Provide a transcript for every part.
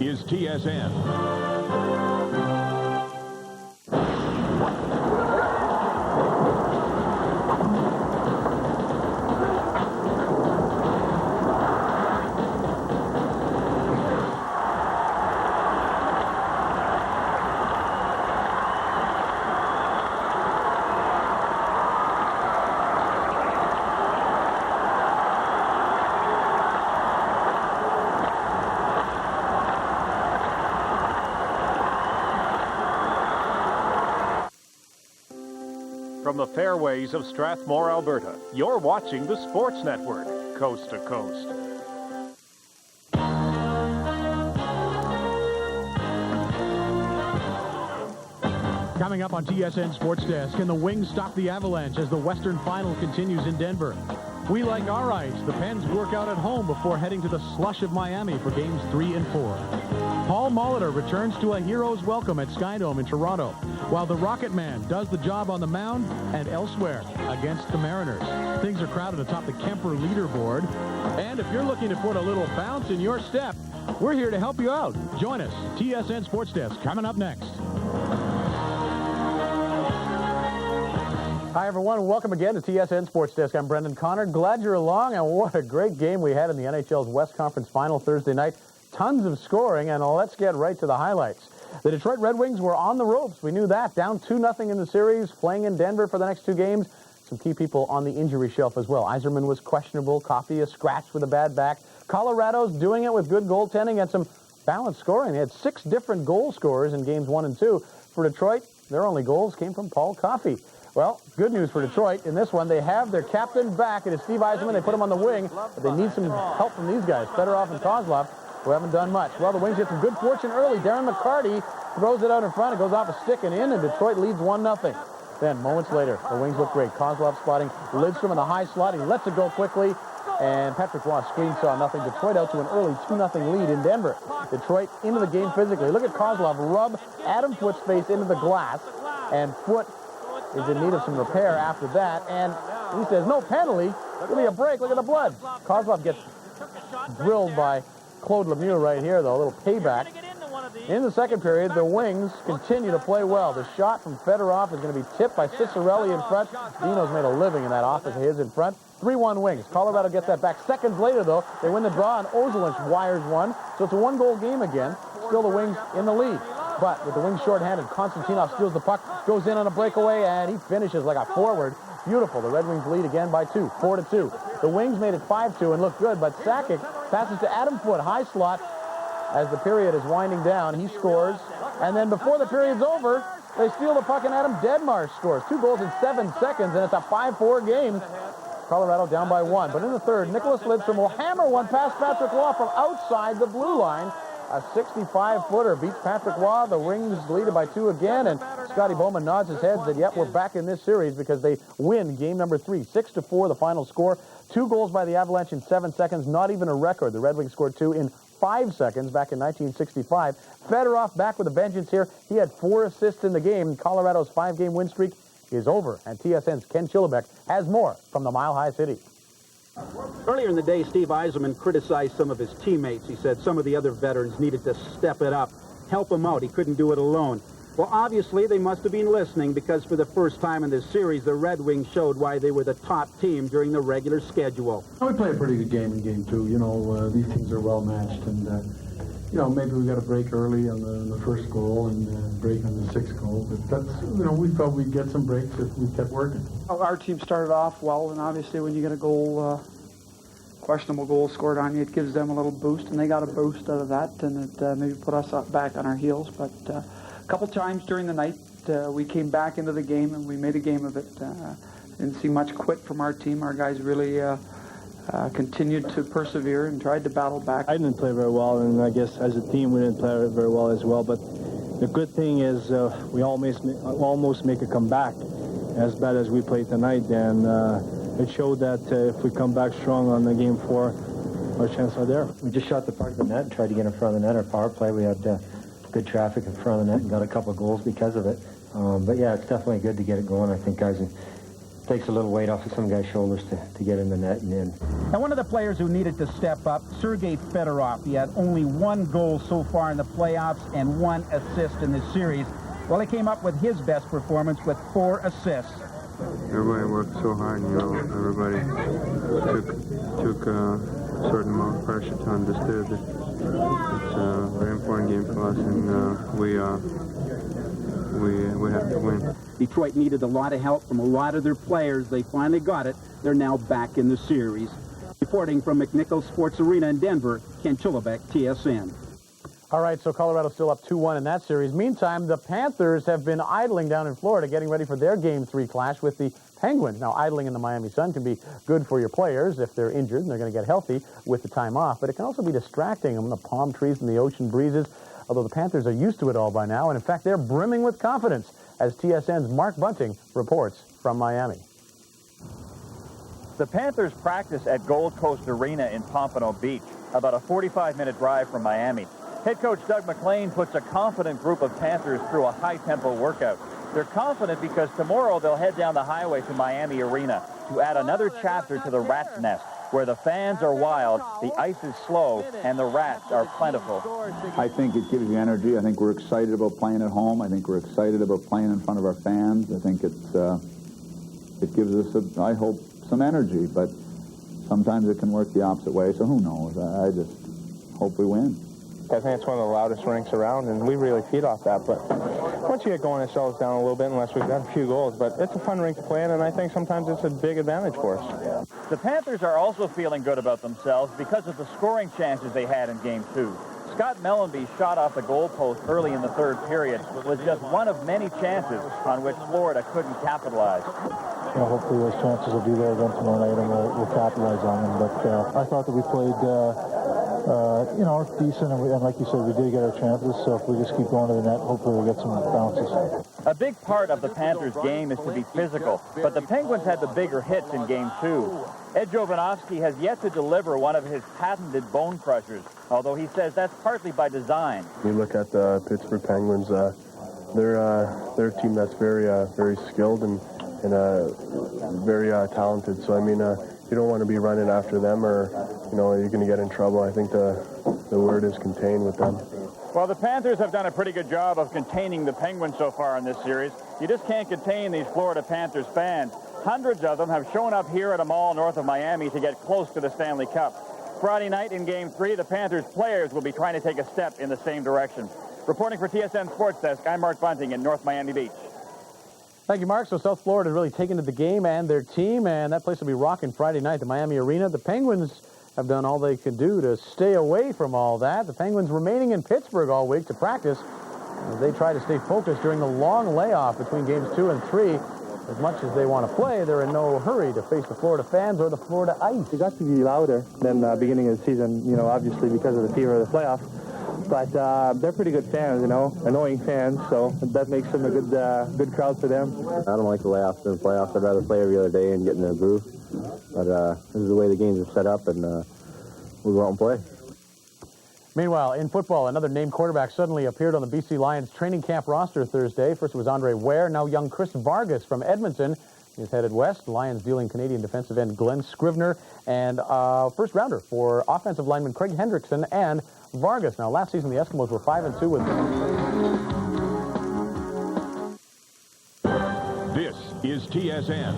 is TSN. From the fairways of Strathmore, Alberta, you're watching the Sports Network, coast to coast. Coming up on TSN Sports Desk, can the Wings stop the Avalanche as the Western Final continues in Denver? We like our ice. The Pens work out at home before heading to the slush of Miami for games 3 and 4. Paul Molitor returns to a hero's welcome at Skydome in Toronto, while the Rocket Man does the job on the mound and elsewhere against the Mariners. Things are crowded atop the Kemper leaderboard. And if you're looking to put a little bounce in your step, we're here to help you out. Join us. TSN Sports Desk coming up next. Hi, everyone. Welcome again to TSN Sports Desk. I'm Brendan Connor. Glad you're along, and what a great game we had in the NHL's West Conference Final Thursday night. Tons of scoring, and let's get right to the highlights. The Detroit Red Wings were on the ropes. We knew that. Down 2-0 in the series, playing in Denver for the next 2 games. Some key people on the injury shelf as well. Yzerman was questionable. Coffey is scratched with a bad back. Colorado's doing it with good goaltending and some balanced scoring. They had 6 different goal scorers in games 1 and 2. For Detroit, their only goals came from Paul Coffey. Well, good news for Detroit. In this one, they have their captain back. It is Steve Yzerman. They put him on the wing, but they need some help from these guys, Fedorov and Kozlov, who haven't done much. Well, the Wings get some good fortune early. Darren McCarty throws it out in front. It goes off a stick and in, and Detroit leads 1-0. Then, moments later, the Wings look great. Kozlov spotting Lidstrom in the high slot. He lets it go quickly, and Patrick Roy screensaw nothing. Detroit out to an early 2-0 lead in Denver. Detroit into the game physically. Look at Kozlov rub Adam Foote's face into the glass, and Foote is in need of some repair after that, and he says, no penalty, give me a break, look at the blood. Kozlov gets drilled by Claude Lemieux right here, though, a little payback. In the second period, the Wings continue to play well. The shot from Fedorov is going to be tipped by Cicerelli in front. Dino's made a living in that office of his in front. 3-1 Wings. Colorado gets that back. Seconds later, though, they win the draw, and Ozolinsh wires one, so it's a 1-goal game again. Still the Wings in the lead. But with the Wings shorthanded, Konstantinov steals the puck, goes in on a breakaway, and he finishes like a forward. Beautiful. The Red Wings lead again by 2, 4-2. The Wings made it 5-2 and looked good, but Sakic passes to Adam Foote, high slot. As the period is winding down, he scores. And then before the period's over, they steal the puck, and Adam Deadmar scores. 2 goals in 7 seconds, and it's a 5-4 game. Colorado down by 1. But in the third, Nicholas Lidstrom will hammer one past Patrick Roy from outside the blue line. A 65-footer beats Patrick Roy. The Wings lead it by 2 again, and Scotty Bowman nods his head and said, yep, we're back in this series because they win game number 3. 6-4, the final score. 2 goals by the Avalanche in 7 seconds, not even a record. The Red Wings scored 2 in 5 seconds back in 1965. Fedorov back with a vengeance here. He had 4 assists in the game. Colorado's 5-game win streak is over, and TSN's Ken Chillibeck has more from the Mile High City. Earlier in the day, Steve Yzerman criticized some of his teammates. He said some of the other veterans needed to step it up, help him out. He couldn't do it alone. Well, obviously, they must have been listening because for the first time in this series, the Red Wings showed why they were the top team during the regular schedule. We played a pretty good game in Game 2. You know, these teams are well matched, and, you know, maybe we got a break early on the first goal and break on the 6th goal. But that's, you know, we thought we'd get some breaks if we kept working. Our team started off well, and obviously when you get a goal, questionable goal scored on you, it gives them a little boost, and they got a boost out of that, and it maybe put us back on our heels. But a couple times during the night, we came back into the game, and we made a game of it. Didn't see much quit from our team. Our guys really continued to persevere and tried to battle back. I didn't play very well, and I guess as a team we didn't play very well as well. But the good thing is we almost make a comeback. As bad as we played tonight, and it showed that if we come back strong on the Game 4, our chances are there. We just shot the puck at the net and tried to get in front of the net. Our power play, we had good traffic in front of the net and got a couple of goals because of it. But yeah, it's definitely good to get it going. I think guys takes a little weight off of some guys' shoulders to get in the net and in. And one of the players who needed to step up, Sergei Fedorov. He had only 1 goal so far in the playoffs and 1 assist in this series. Well, he came up with his best performance with 4 assists. Everybody worked so hard, you know. Everybody took a certain amount of pressure to understand that it's a very important game for us, and we have to win. Detroit needed a lot of help from a lot of their players. They finally got it. They're now back in the series. Reporting from McNichols Sports Arena in Denver, Ken Chillibeck, TSN. All right, so Colorado's still up 2-1 in that series. Meantime, the Panthers have been idling down in Florida, getting ready for their Game 3 clash with the Penguins. Now, idling in the Miami sun can be good for your players if they're injured and they're going to get healthy with the time off, but it can also be distracting them, the palm trees and the ocean breezes, although the Panthers are used to it all by now, and in fact, they're brimming with confidence, as TSN's Mark Bunting reports from Miami. The Panthers practice at Gold Coast Arena in Pompano Beach, about a 45-minute drive from Miami. Head coach Doug McLean puts a confident group of Panthers through a high-tempo workout. They're confident because tomorrow they'll head down the highway to Miami Arena to add another chapter to the Rat's Nest, where the fans are wild, the ice is slow, and the rats are plentiful. I think it gives you energy. I think we're excited about playing at home. I think we're excited about playing in front of our fans. I think it gives us, I hope, some energy, but sometimes it can work the opposite way, so who knows? I just hope we win. I think it's one of the loudest rinks around, and we really feed off that. But once you get going, it slows down a little bit unless we've got a few goals. But it's a fun rink to play in, and I think sometimes it's a big advantage for us. The Panthers are also feeling good about themselves because of the scoring chances they had in Game 2. Scott Mellenby's shot off the goalpost early in the third period was just one of many chances on which Florida couldn't capitalize. You know, hopefully those chances will be there again tomorrow night, and we'll capitalize on them. But I thought that we played, you know, decent, and like you said, we did get our chances. So if we just keep going to the net, hopefully we'll get some bounces. A big part of the Panthers' game is to be physical, but the Penguins had the bigger hits in Game 2. Ed Jovanovski has yet to deliver one of his patented bone crushers, although he says that's partly by design. You look at the Pittsburgh Penguins, they're a team that's very skilled and very talented. So, I mean, you don't want to be running after them or, you know, you're going to get in trouble. I think the word is contained with them. Well, the Panthers have done a pretty good job of containing the Penguins so far in this series. You just can't contain these Florida Panthers fans. Hundreds of them have shown up here at a mall north of Miami to get close to the Stanley Cup. Friday night in Game 3, the Panthers players will be trying to take a step in the same direction. Reporting for TSN Sports Desk, I'm Mark Bunting in North Miami Beach. Thank you, Mark. So South Florida has really taken to the game and their team, and that place will be rocking Friday night, the Miami Arena. The Penguins have done all they could do to stay away from all that. The Penguins remaining in Pittsburgh all week to practice as they try to stay focused during the long layoff between Games 2 and 3. As much as they want to play, they're in no hurry to face the Florida fans or the Florida ice. It got to be louder than the beginning of the season, you know, obviously because of the fever of the playoffs. But they're pretty good fans, you know, annoying fans, so that makes them a good crowd for them. I don't like the layoffs in the playoffs. I'd rather play every other day and get in a groove. But this is the way the games are set up, and we'll go out and play. Meanwhile, in football, another named quarterback suddenly appeared on the BC Lions training camp roster Thursday. First it was Andre Ware, now young Chris Vargas from Edmonton. He's headed west. The Lions dealing Canadian defensive end Glenn Scrivener and first rounder for offensive lineman Craig Hendrickson and Vargas. Now, last season the Eskimos were 5-2 with This is TSN.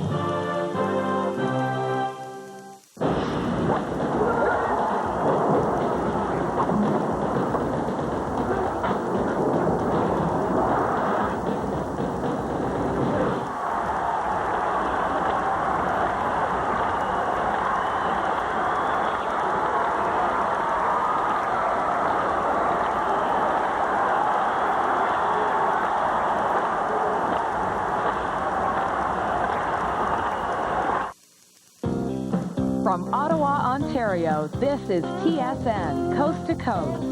From Ottawa, Ontario, this is TSN, Coast to Coast.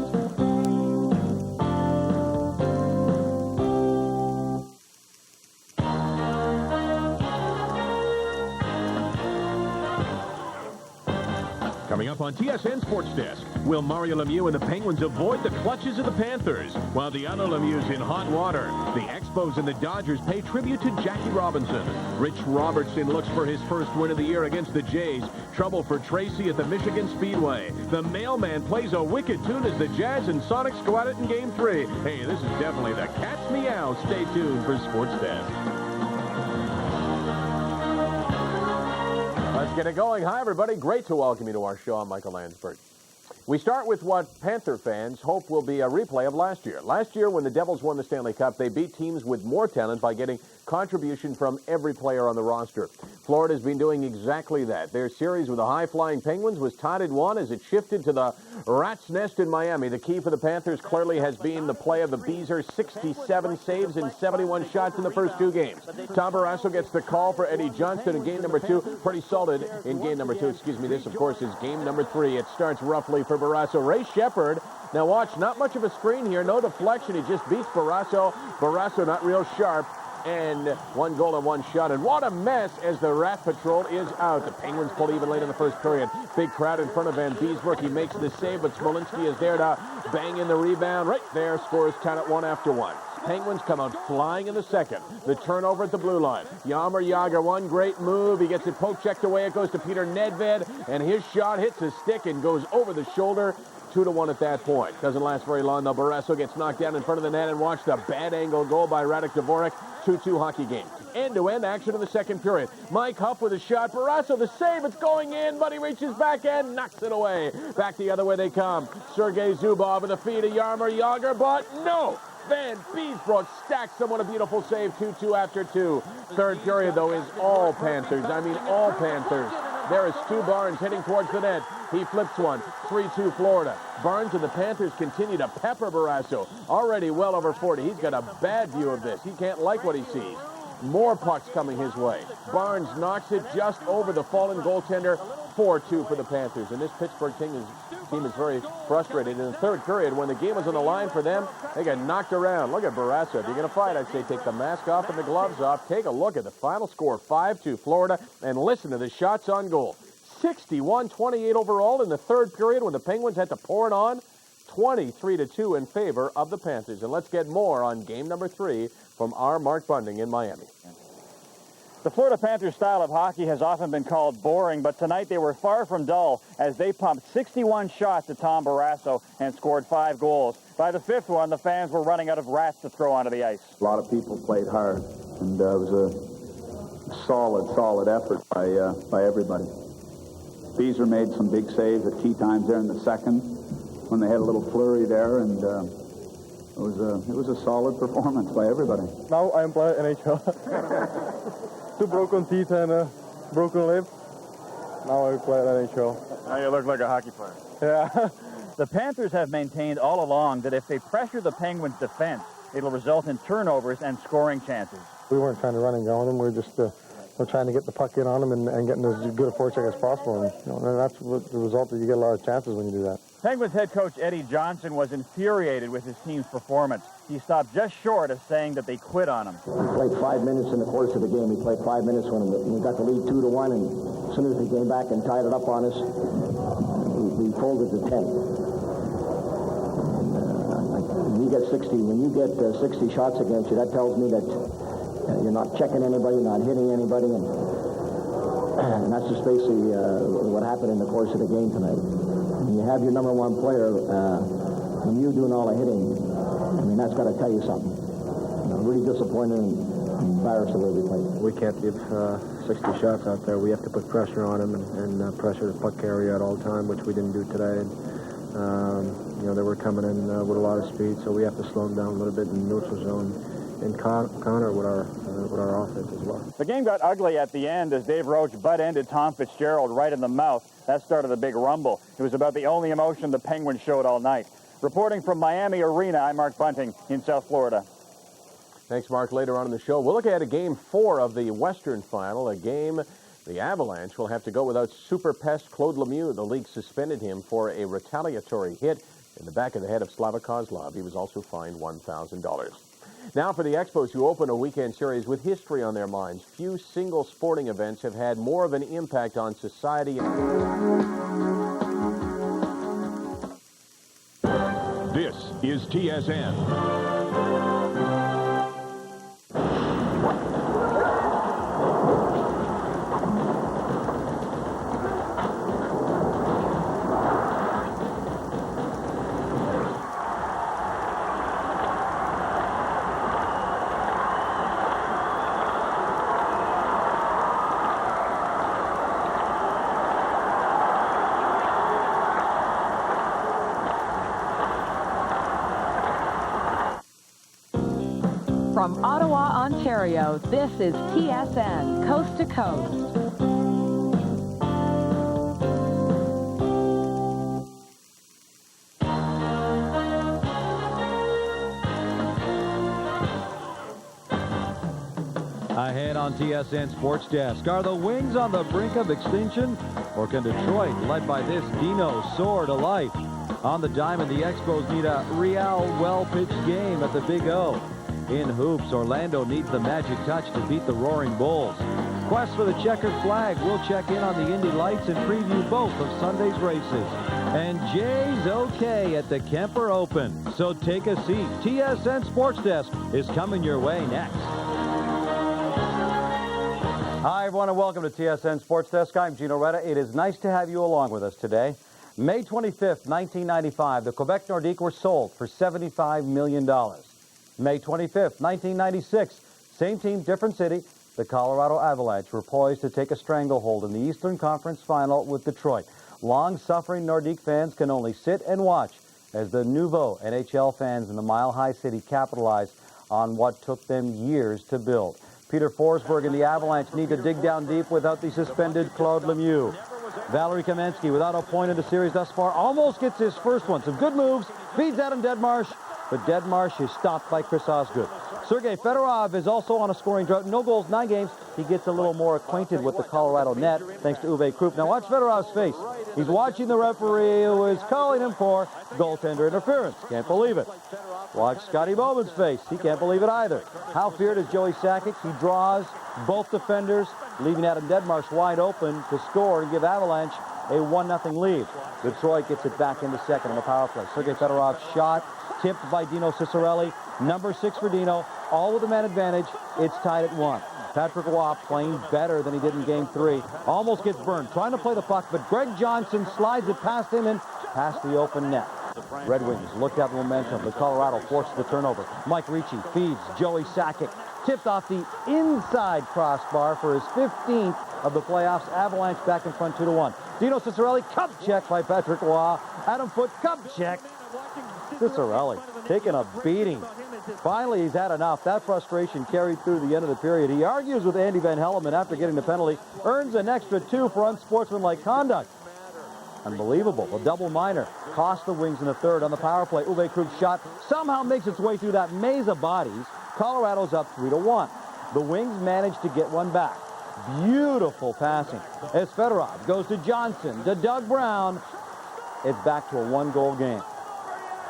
Coming Coming up on TSN Sports Desk, will Mario Lemieux and the Penguins avoid the clutches of the Panthers? While the other Lemieux's in hot water, the Expos and the Dodgers pay tribute to Jackie Robinson. Rich Robertson looks for his first win of the year against the Jays. Trouble for Tracy at the Michigan Speedway. The mailman plays a wicked tune as the Jazz and Sonics go at it in Game 3. Hey, this is definitely the cat's meow. Stay tuned for Sports Desk. Let's get it going. Hi, everybody. Great to welcome you to our show. I'm Michael Landsberg. We start with what Panther fans hope will be a replay of last year. Last year, when the Devils won the Stanley Cup, they beat teams with more talent by getting contribution from every player on the roster. Florida's been doing exactly that. Their series with the high-flying Penguins was tied at 1 as it shifted to the rat's nest in Miami. The key for the Panthers clearly has been the play of the Beezer, 67 saves and 71 shots in the first 2 games. Tom Barrasso gets the call for Eddie Johnston in game number 2. Pretty solid in game number 2. Excuse me. This, of course, is game number 3. It starts roughly for Barrasso. Ray Shepherd. Now watch, not much of a screen here. No deflection. He just beats Barrasso. Barrasso not real sharp. And 1 goal and 1 shot. And what a mess as the Rat Patrol is out. The Penguins pull even late in the first period. Big crowd in front of Van Beesbrook. He makes the save, but Smolinski is there to bang in the rebound. Right there, scores 10 at 1 after 1. Penguins come out flying in the second. The turnover at the blue line. Jaromir Jagr, one great move. He gets it poke checked away. It goes to Peter Nedved, and his shot hits his stick and goes over the shoulder. 2-1 at that point. Doesn't last very long, though. Barrasso gets knocked down in front of the net, and watch the bad angle goal by Radek Dvorak. 2-2 hockey game. End-to-end action in the second period. Mike Huff with a shot. Barrasso the save. It's going in, but he reaches back and knocks it away. Back the other way they come. Sergei Zubov in the feet of Jaromir Jagr, but no! Van Beesbrook stacks him. What a beautiful save. 2-2 after 2. Third period, though, is all Panthers. I mean, all Panthers. There is Stu Barnes heading towards the net. He flips one. 3-2 Florida. Barnes and the Panthers continue to pepper Barrasso. Already well over 40. He's got a bad view of this. He can't like what he sees. More pucks coming his way. Barnes knocks it just over the fallen goaltender. 4-2 for the Panthers. And this Pittsburgh team is very frustrated. In the third period, when the game was on the line for them, they got knocked around. Look at Barrasso. If you're going to fight, I'd say take the mask off and the gloves off. Take a look at the final score, 5-2 Florida, and listen to the shots on goal. 61-28 overall in the third period when the Penguins had to pour it on. 23-2 in favor of the Panthers. And let's get more on game number 3 from our Mark Bunting in Miami. The Florida Panthers style of hockey has often been called boring, but tonight they were far from dull as they pumped 61 shots at Tom Barrasso and scored 5 goals. By the 5th one, the fans were running out of rats to throw onto the ice. A lot of people played hard, and it was a solid effort by everybody. Beezer made some big saves at key times there in the second when they had a little flurry there, and it was a solid performance by everybody. Now I'm playing NHL. 2 broken teeth and a broken lip. Now I play NHL. Now you look like a hockey player. Yeah. The Panthers have maintained all along that if they pressure the Penguins' defense, it'll result in turnovers and scoring chances. We weren't trying to run and go on them. We're just we're trying to get the puck in on them and getting as good a forecheck as possible. And that's the result that you get a lot of chances when you do that. Penguins head coach Eddie Johnston was infuriated with his team's performance. He stopped just short of saying that they quit on him. We played 5 minutes in the course of the game. We played 5 minutes when we got the lead 2-1, and as soon as we came back and tied it up on us, we folded to 10. When you get 60 shots against you, that tells me that you're not checking anybody, not hitting anybody, and that's just basically what happened in the course of the game tonight. When you have your number 1 player, when you're doing all the hitting, I mean, that's got to tell you something. Really disappointed and embarrassed the way we played. We can't give 60 shots out there. We have to put pressure on them and pressure the puck carrier at all time, which we didn't do today. And, they were coming in with a lot of speed, so we have to slow them down a little bit in the neutral zone and counter with our offense as well. The game got ugly at the end as Dave Roach butt-ended Tom Fitzgerald right in the mouth. That started a big rumble. It was about the only emotion the Penguins showed all night. Reporting from Miami Arena, I'm Mark Bunting in South Florida. Thanks, Mark. Later on in the show, we'll look at Game 4 of the Western Final, a game the Avalanche will have to go without super pest Claude Lemieux. The league suspended him for a retaliatory hit in the back of the head of Slava Kozlov. He was also fined $1,000. Now for the Expos, who open a weekend series with history on their minds. Few single sporting events have had more of an impact on society. This is TSN. From Ottawa, Ontario, this is TSN, Coast to Coast. Ahead on TSN Sports Desk, are the Wings on the brink of extinction? Or can Detroit, led by this Dino, soar to life? On the diamond, the Expos need a real well-pitched game at the Big O. In hoops, Orlando needs the magic touch to beat the Roaring Bulls. Quest for the checkered flag. We'll check in on the Indy Lights and preview both of Sunday's races. And Jay's okay at the Kemper Open. So take a seat. TSN Sports Desk is coming your way next. Hi, everyone, and welcome to TSN Sports Desk. I'm Gino Retta. It is nice to have you along with us today. May 25th, 1995, the Quebec Nordiques were sold for $75 million. May 25th, 1996, same team, different city, the Colorado Avalanche were poised to take a stranglehold in the Eastern Conference Final with Detroit. Long-suffering Nordique fans can only sit and watch as the nouveau NHL fans in the Mile High City capitalize on what took them years to build. Peter Forsberg and the Avalanche need to dig down deep without the suspended Claude Lemieux. Valerie Kamensky, without a point in the series thus far, almost gets his first one. Some good moves, feeds Adam Deadmarsh, but Deadmarsh is stopped by Chris Osgood. Sergei Fedorov is also on a scoring drought. No goals, 9 games. He gets a little more acquainted with the Colorado net, thanks to Uwe Krupp. Now watch Fedorov's face. He's watching the referee who is calling him for goaltender interference. Can't believe it. Watch Scotty Bowman's face. He can't believe it either. How feared is Joey Sakic? He draws both defenders, leaving Adam Deadmarsh wide open to score and give Avalanche a 1-0 lead. Detroit gets it back into second on the power play. Sergei Fedorov's shot tipped by Dino Ciccarelli. Number 6 for Dino. All with a man advantage. It's tied at 1. Patrick Roy playing better than he did in Game 3. Almost gets burned. Trying to play the puck, but Greg Johnson slides it past him and past the open net. Red Wings looked at the momentum, but Colorado forces the turnover. Mike Ricci feeds Joey Sakic. Tipped off the inside crossbar for his 15th of the playoffs. Avalanche back in front 2-1. Dino Ciccarelli, cup check by Patrick Roy. Adam Foote, cup check. Ciccarelli taking a beating. Finally, he's had enough. That frustration carried through the end of the period. He argues with Andy Van Hellemond after getting the penalty. Earns an extra 2 for unsportsmanlike conduct. Unbelievable. A double minor cost the Wings in the third on the power play. Uwe Krupp's shot somehow makes its way through that maze of bodies. Colorado's up 3-1. The Wings manage to get one back. Beautiful passing as Fedorov goes to Johnson, to Doug Brown. It's back to a 1-goal game.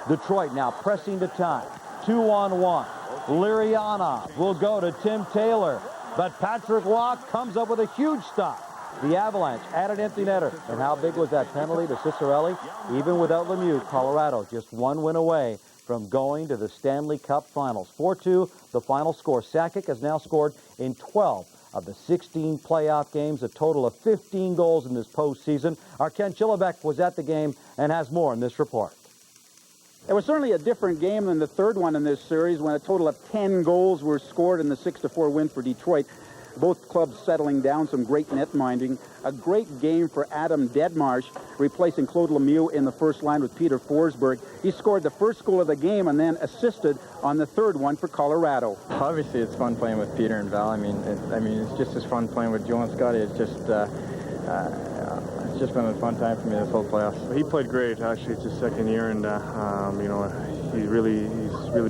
Detroit now pressing to tie. 2-on-1. Lirianov will go to Tim Taylor, but Patrick Roy comes up with a huge stop. The Avalanche at an empty netter. And how big was that penalty to Ciccarelli? Even without Lemieux, Colorado just 1 win away from going to the Stanley Cup Finals. 4-2, the final score. Sakic has now scored in 12 of the 16 playoff games, a total of 15 goals in this postseason. Our Ken Chillibeck was at the game and has more in this report. It was certainly a different game than the third one in this series when a total of 10 goals were scored in the 6-4 win for Detroit. Both clubs settling down, some great net minding. A great game for Adam Deadmarsh, replacing Claude Lemieux in the first line with Peter Forsberg. He scored the first goal of the game and then assisted on the third one for Colorado. Obviously, it's fun playing with Peter and Val. I mean, it's just as fun playing with Joe and Scotty. It's just been a fun time for me this whole playoffs. He played great. Actually, it's his second year, and you know, he's really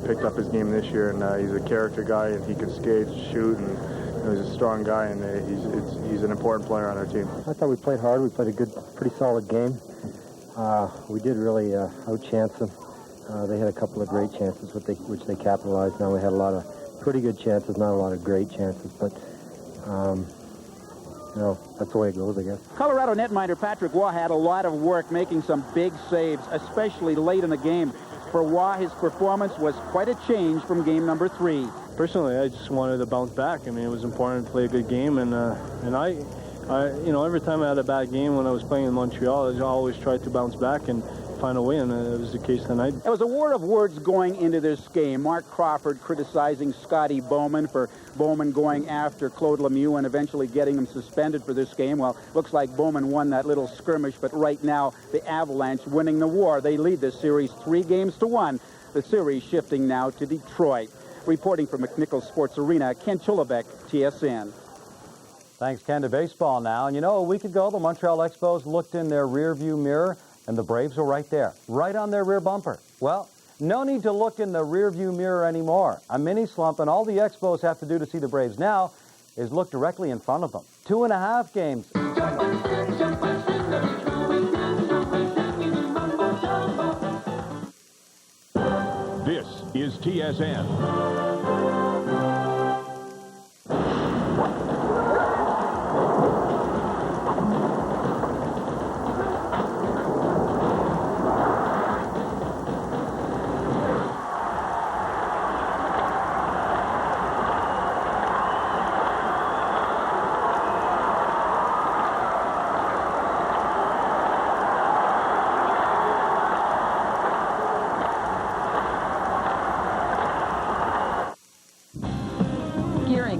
picked up his game this year, and he's a character guy, and he can skate, shoot, and you know, he's a strong guy, and he's an important player on our team. I thought we played hard. We played a good, pretty solid game. We did really outchance them. They had a couple of great chances, which they capitalized. Now we had a lot of pretty good chances, not a lot of great chances, but you know, that's the way it goes, I guess. Colorado netminder Patrick Roy had a lot of work making some big saves, especially late in the game. For Waugh, his performance was quite a change from game number 3. Personally, I just wanted to bounce back. I mean, it was important to play a good game, and I, you know, every time I had a bad game when I was playing in Montreal, I always tried to bounce back and find a win. It was the case tonight. There was a war of words going into this game. Mark Crawford criticizing Scotty Bowman for Bowman going after Claude Lemieux and eventually getting him suspended for this game. Well, looks like Bowman won that little skirmish, but right now the Avalanche winning the war. They lead this series 3-1. The series shifting now to Detroit. Reporting from McNichols Sports Arena, Ken Chulabek, TSN. Thanks, Ken. To baseball now. And you know, a week ago, the Montreal Expos looked in their rearview mirror, and the Braves were right there, right on their rear bumper. Well, no need to look in the rearview mirror anymore. A mini slump, and all the Expos have to do to see the Braves now is look directly in front of them. 2.5 games. This is TSN.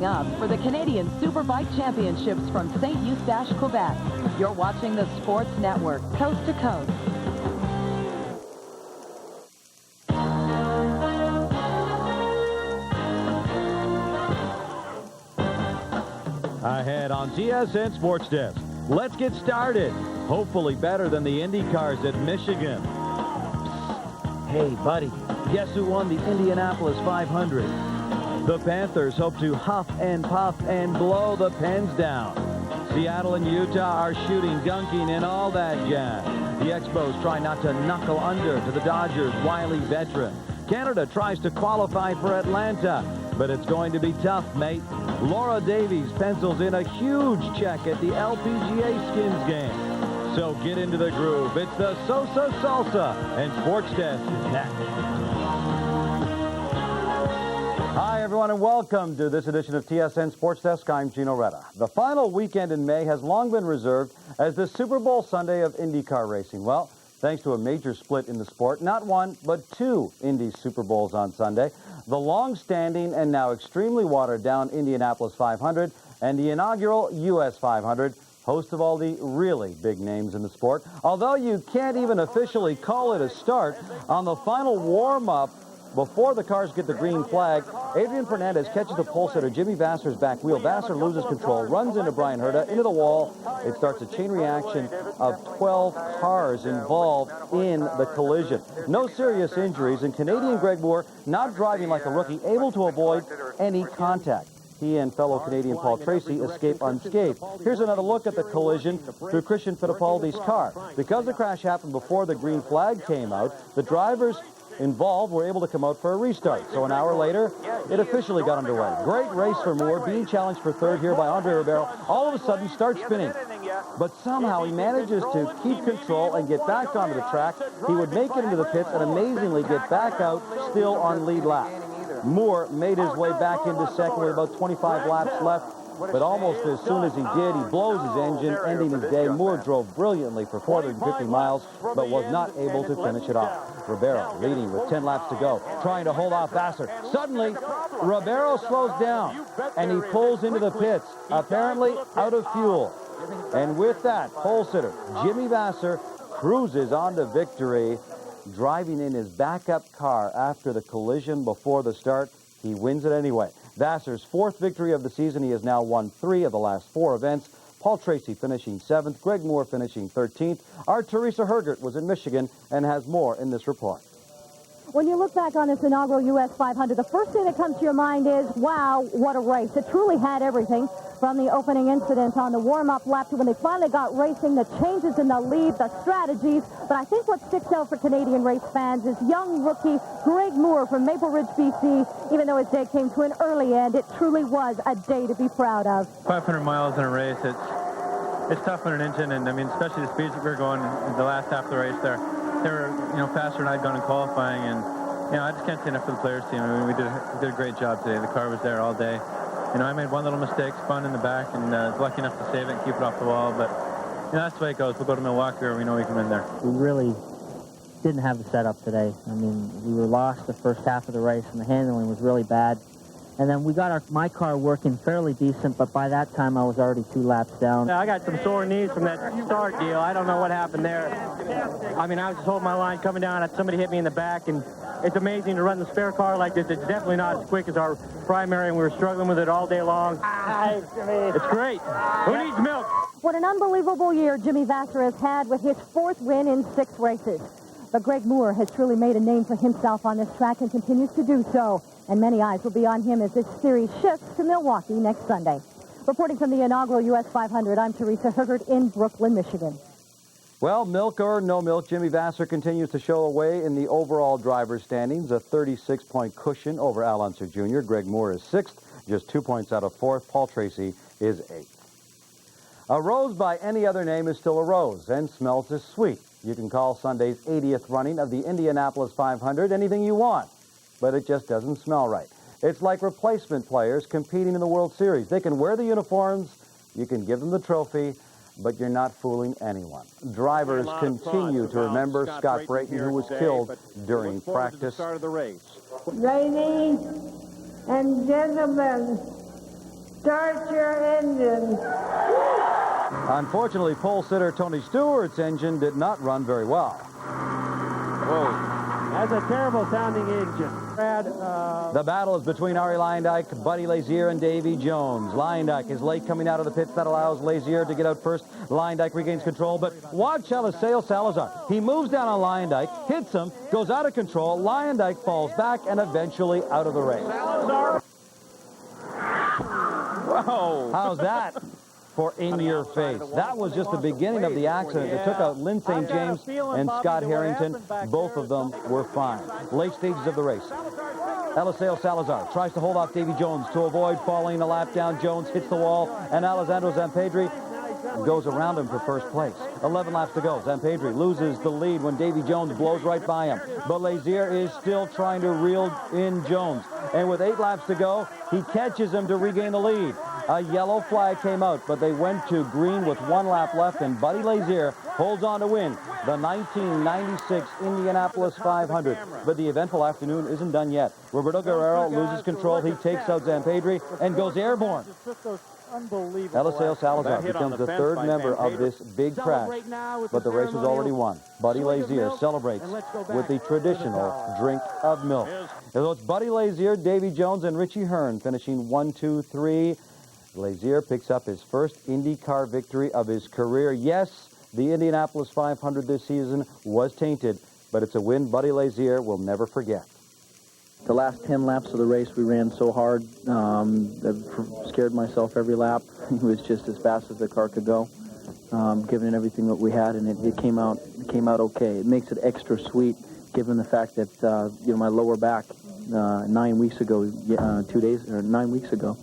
Up for the Canadian Superbike Championships from St. Eustache, Quebec. You're watching the Sports Network, coast to coast. Ahead on TSN Sports Desk. Let's get started. Hopefully better than the Indy cars at Michigan. Hey, buddy, guess who won the Indianapolis 500? The Panthers hope to huff and puff and blow the Pens down. Seattle and Utah are shooting, dunking, and all that jazz. The Expos try not to knuckle under to the Dodgers' wily veteran. Canada tries to qualify for Atlanta, but it's going to be tough, mate. Laura Davies pencils in a huge check at the LPGA Skins game. So get into the groove. It's the Sosa Salsa, and Sports Desk is next. Hi, everyone, and welcome to this edition of TSN Sports Desk. I'm Gino Retta. The final weekend in May has long been reserved as the Super Bowl Sunday of IndyCar racing. Well, thanks to a major split in the sport, not one, but 2 Indy Super Bowls on Sunday. The long-standing and now extremely watered-down Indianapolis 500 and the inaugural U.S. 500, host of all the really big names in the sport. Although you can't even officially call it a start, on the final warm-up, before the cars get the green flag, Adrian Fernandez catches the pole sitter Jimmy Vasser's back wheel. Vasser loses control, runs into Brian Herta, into the wall. It starts a chain reaction of 12 cars involved in the collision. No serious injuries, and Canadian Greg Moore, not driving like a rookie, able to avoid any contact. He and fellow Canadian Paul Tracy escape unscathed. Here's another look at the collision through Christian Fittipaldi's car. Because the crash happened before the green flag came out, the drivers involved were able to come out for a restart. So an hour later, it officially got underway. Great race for Moore, being challenged for third here by Andre Ribeiro. All of a sudden starts spinning. But somehow he manages to keep control and get back onto the track. He would make it into the pits and amazingly get back out still on lead lap. Moore made his way back into second with about 25 laps left. But almost as soon as he did, he blows his engine, ending his day. Moore drove brilliantly for 450 miles, but was not able to finish it off. Ribeiro leading with 10 laps to go, trying to hold off Vasser. Suddenly, Ribeiro slows down, and he pulls into the pits, apparently out of fuel. And with that, pole sitter Jimmy Vasser cruises on to victory, driving in his backup car after the collision before the start. He wins it anyway. Vasser's 4th victory of the season. He has now won 3 of the last 4 events. Paul Tracy finishing 7th, Greg Moore finishing 13th. Our Teresa Hergert was in Michigan and has more in this report. When you look back on this inaugural U.S. 500, the first thing that comes to your mind is, wow, what a race. It truly had everything from the opening incident on the warm-up lap to when they finally got racing, the changes in the lead, the strategies. But I think what sticks out for Canadian race fans is young rookie Greg Moore from Maple Ridge, B.C. Even though his day came to an early end, it truly was a day to be proud of. 500 miles in a race, it's tough on an engine, and I mean, especially the speeds that we're going in the last half of the race there. they were, faster than I'd gone in qualifying, and I just can't say enough for the players team. I mean, we did a great job today. The car was there all day. I made one little mistake, spun in the back, and was lucky enough to save it and keep it off the wall. But that's the way it goes. We'll go to Milwaukee where we know we can win there. We really didn't have the setup today. I mean, we were lost the first half of the race, and the handling was really bad. And then we got my car working fairly decent, but by that time I was already 2 laps down. I got some sore knees from that start deal. I don't know what happened there. I mean, I was just holding my line coming down, and somebody hit me in the back, and it's amazing to run the spare car like this. It's definitely not as quick as our primary, and we were struggling with it all day long. It's great. Who needs milk? What an unbelievable year Jimmy Vasser has had with his 4th win in 6 races. But Greg Moore has truly made a name for himself on this track and continues to do so. And many eyes will be on him as this series shifts to Milwaukee next Sunday. Reporting from the inaugural U.S. 500, I'm Teresa Hergert in Brooklyn, Michigan. Well, milk or no milk, Jimmy Vasser continues to show away in the overall driver's standings, a 36-point cushion over Al Unser Jr. Greg Moore is 6th, just 2 points out of 4th. Paul Tracy is 8th. A rose by any other name is still a rose and smells as sweet. You can call Sunday's 80th running of the Indianapolis 500 anything you want, but it just doesn't smell right. It's like replacement players competing in the World Series. They can wear the uniforms, you can give them the trophy, but you're not fooling anyone. Drivers continue to remember Scott Brayton, who was killed during practice. Ladies and gentlemen, start your engines. Unfortunately, pole sitter Tony Stewart's engine did not run very well. Whoa. That's a terrible sounding engine. The battle is between Arie Luyendyk, Buddy Lazier, and Davy Jones. Luyendyk is late coming out of the pits. That allows Lazier to get out first. Luyendyk regains control, but watch Eliseo Salazar. He moves down on Luyendyk, hits him, goes out of control. Luyendyk falls back and eventually out of the race. Salazar. Whoa. How's that for in your face? That was just the beginning of the accident that took out Lynn St. James and Scott Harrington. Both of them were fine. Late stages of the race. Eliseo Salazar tries to hold off Davy Jones to avoid falling a lap down. Jones hits the wall, and Alessandro Zampedri goes around him for first place. 11 laps to go. Zampedri loses the lead when Davy Jones blows right by him. But Lazier is still trying to reel in Jones. And with 8 laps to go, he catches him to regain the lead. A yellow flag came out, but they went to green with 1 lap left, and Buddy Lazier holds on to win the 1996 Indianapolis 500. But the eventful afternoon isn't done yet. Roberto Guerrero loses control. He takes out Zampedri and goes airborne. Eliseo Salazar becomes the 3rd member of this big crash, but the race was already won. Buddy Lazier celebrates with the traditional drink of milk. So it's Buddy Lazier, Davy Jones, and Richie Hearn finishing 1, 2, 3. Lazier picks up his first IndyCar victory of his career. Yes, the Indianapolis 500 this season was tainted, but it's a win Buddy Lazier will never forget. The last 10 laps of the race, we ran so hard, that scared myself every lap. It was just as fast as the car could go, giving it everything that we had, and it came out okay. It makes it extra sweet, given the fact that my lower back 9 weeks ago, 9 weeks ago,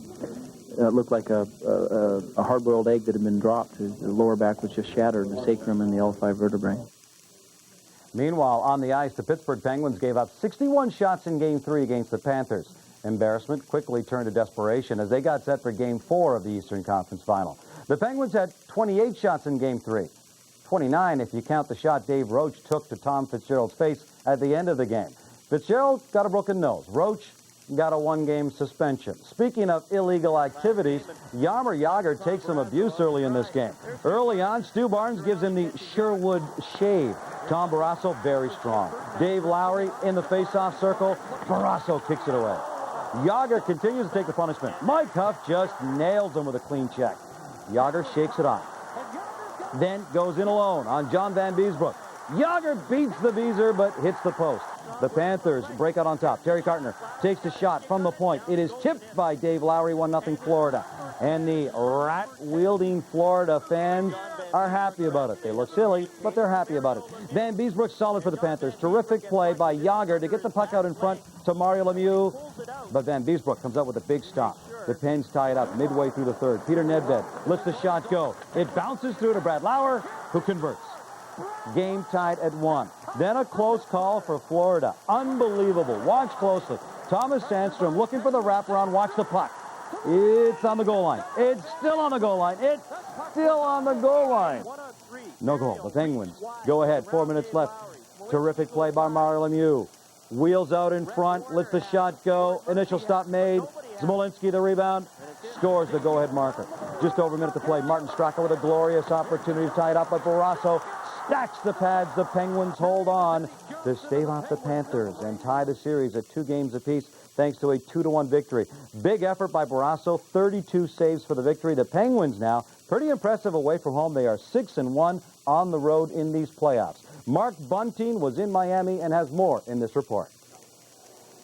looked like a hard-boiled egg that had been dropped. The lower back was just shattered, the sacrum and the L5 vertebrae. Meanwhile, on the ice, the Pittsburgh Penguins gave up 61 shots in Game 3 against the Panthers. Embarrassment quickly turned to desperation as they got set for Game 4 of the Eastern Conference Final. The Penguins had 28 shots in Game 3. 29 if you count the shot Dave Roach took to Tom Fitzgerald's face at the end of the game. Fitzgerald got a broken nose. Roach got a 1-game suspension. Speaking of illegal activities, Jaromir Jagr takes some abuse early in this game. Early on, Stu Barnes gives him the Sherwood shave. Tom Barrasso, very strong. Dave Lowry in the face-off circle. Barrasso kicks it away. Jagr continues to take the punishment. Mike Huff just nails him with a clean check. Jagr shakes it off. Then goes in alone on John Van Beesbroek. Jagr beats the Beezer, but hits the post. The Panthers break out on top. Terry Cartner takes the shot from the point. It is tipped by Dave Lowry, 1-0 Florida. And the rat-wielding Florida fans are happy about it. They look silly, but they're happy about it. Van Beesbroek solid for the Panthers. Terrific play by Jagr to get the puck out in front to Mario Lemieux. But Van Beesbroek comes up with a big stop. The Pens tie it up midway through the 3rd. Peter Nedved lets the shot go. It bounces through to Brad Lauer, who converts. Game tied at 1. Then a close call for Florida. Unbelievable. Watch closely. Thomas Sandstrom looking for the wraparound. Watch the puck. It's on the goal line. It's still on the goal line. It's still on the goal line. No goal. The Penguins go ahead. 4 minutes left. Terrific play by Mario Lemieux. Wheels out in front. Lets the shot go. Initial stop made. Smolinski the rebound. Scores the go-ahead marker. Just over a minute to play. Martin Straka with a glorious opportunity to tie it up, but Barrasso stacks the pads. The Penguins hold on to stave off the Panthers and tie the series at 2 games apiece thanks to a 2-1 victory. Big effort by Barrasso. 32 saves for the victory. The Penguins now, pretty impressive away from home. They are 6-1 on the road in these playoffs. Mark Bunting was in Miami and has more in this report.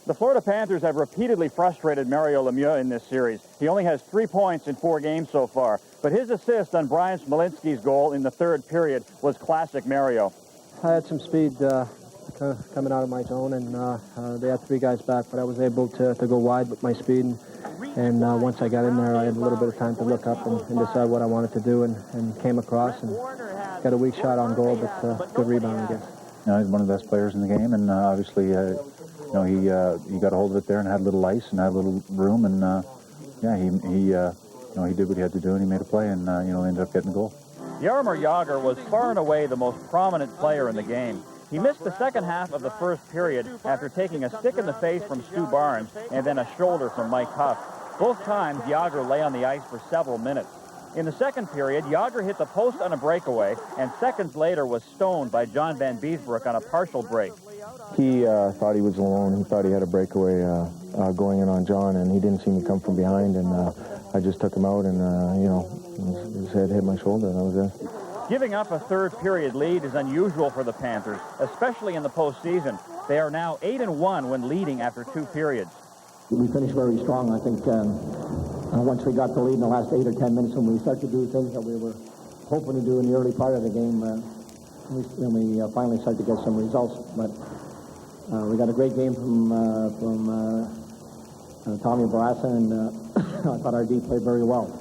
The Florida Panthers have repeatedly frustrated Mario Lemieux in this series. He only has 3 points in 4 games so far, but his assist on Brian Smolinski's goal in the 3rd period was classic Mario. I had some speed coming out of my zone, and they had 3 guys back, but I was able to go wide with my speed, and once I got in there, I had a little bit of time to look up and decide what I wanted to do, and came across and got a weak shot on goal, but good rebound, I guess. He's one of the best players in the game, and obviously, he got a hold of it there and had a little ice and had a little room, and he did what he had to do, and he made a play, and ended up getting the goal. Jaromir Jagr was far and away the most prominent player in the game. He missed the second half of the 1st period after taking a stick in the face from Stu Barnes and then a shoulder from Mike Huff. Both times, Jagr lay on the ice for several minutes. In the 2nd period, Jagr hit the post on a breakaway and seconds later was stoned by John Van Beesbroek on a partial break. He thought he was alone. He thought he had a breakaway going in on John, and he didn't see me come from behind, and I just took him out, and, his head hit my shoulder, and that was it. Giving up a 3rd period lead is unusual for the Panthers, especially in the postseason. They are now 8-1 when leading after 2 periods. We finished very strong. I think once we got the lead in the last 8 or 10 minutes, when we started to do things that we were hoping to do in the early part of the game, we finally started to get some results. But we got a great game from Tommy Barrasso, and I thought our D played very well.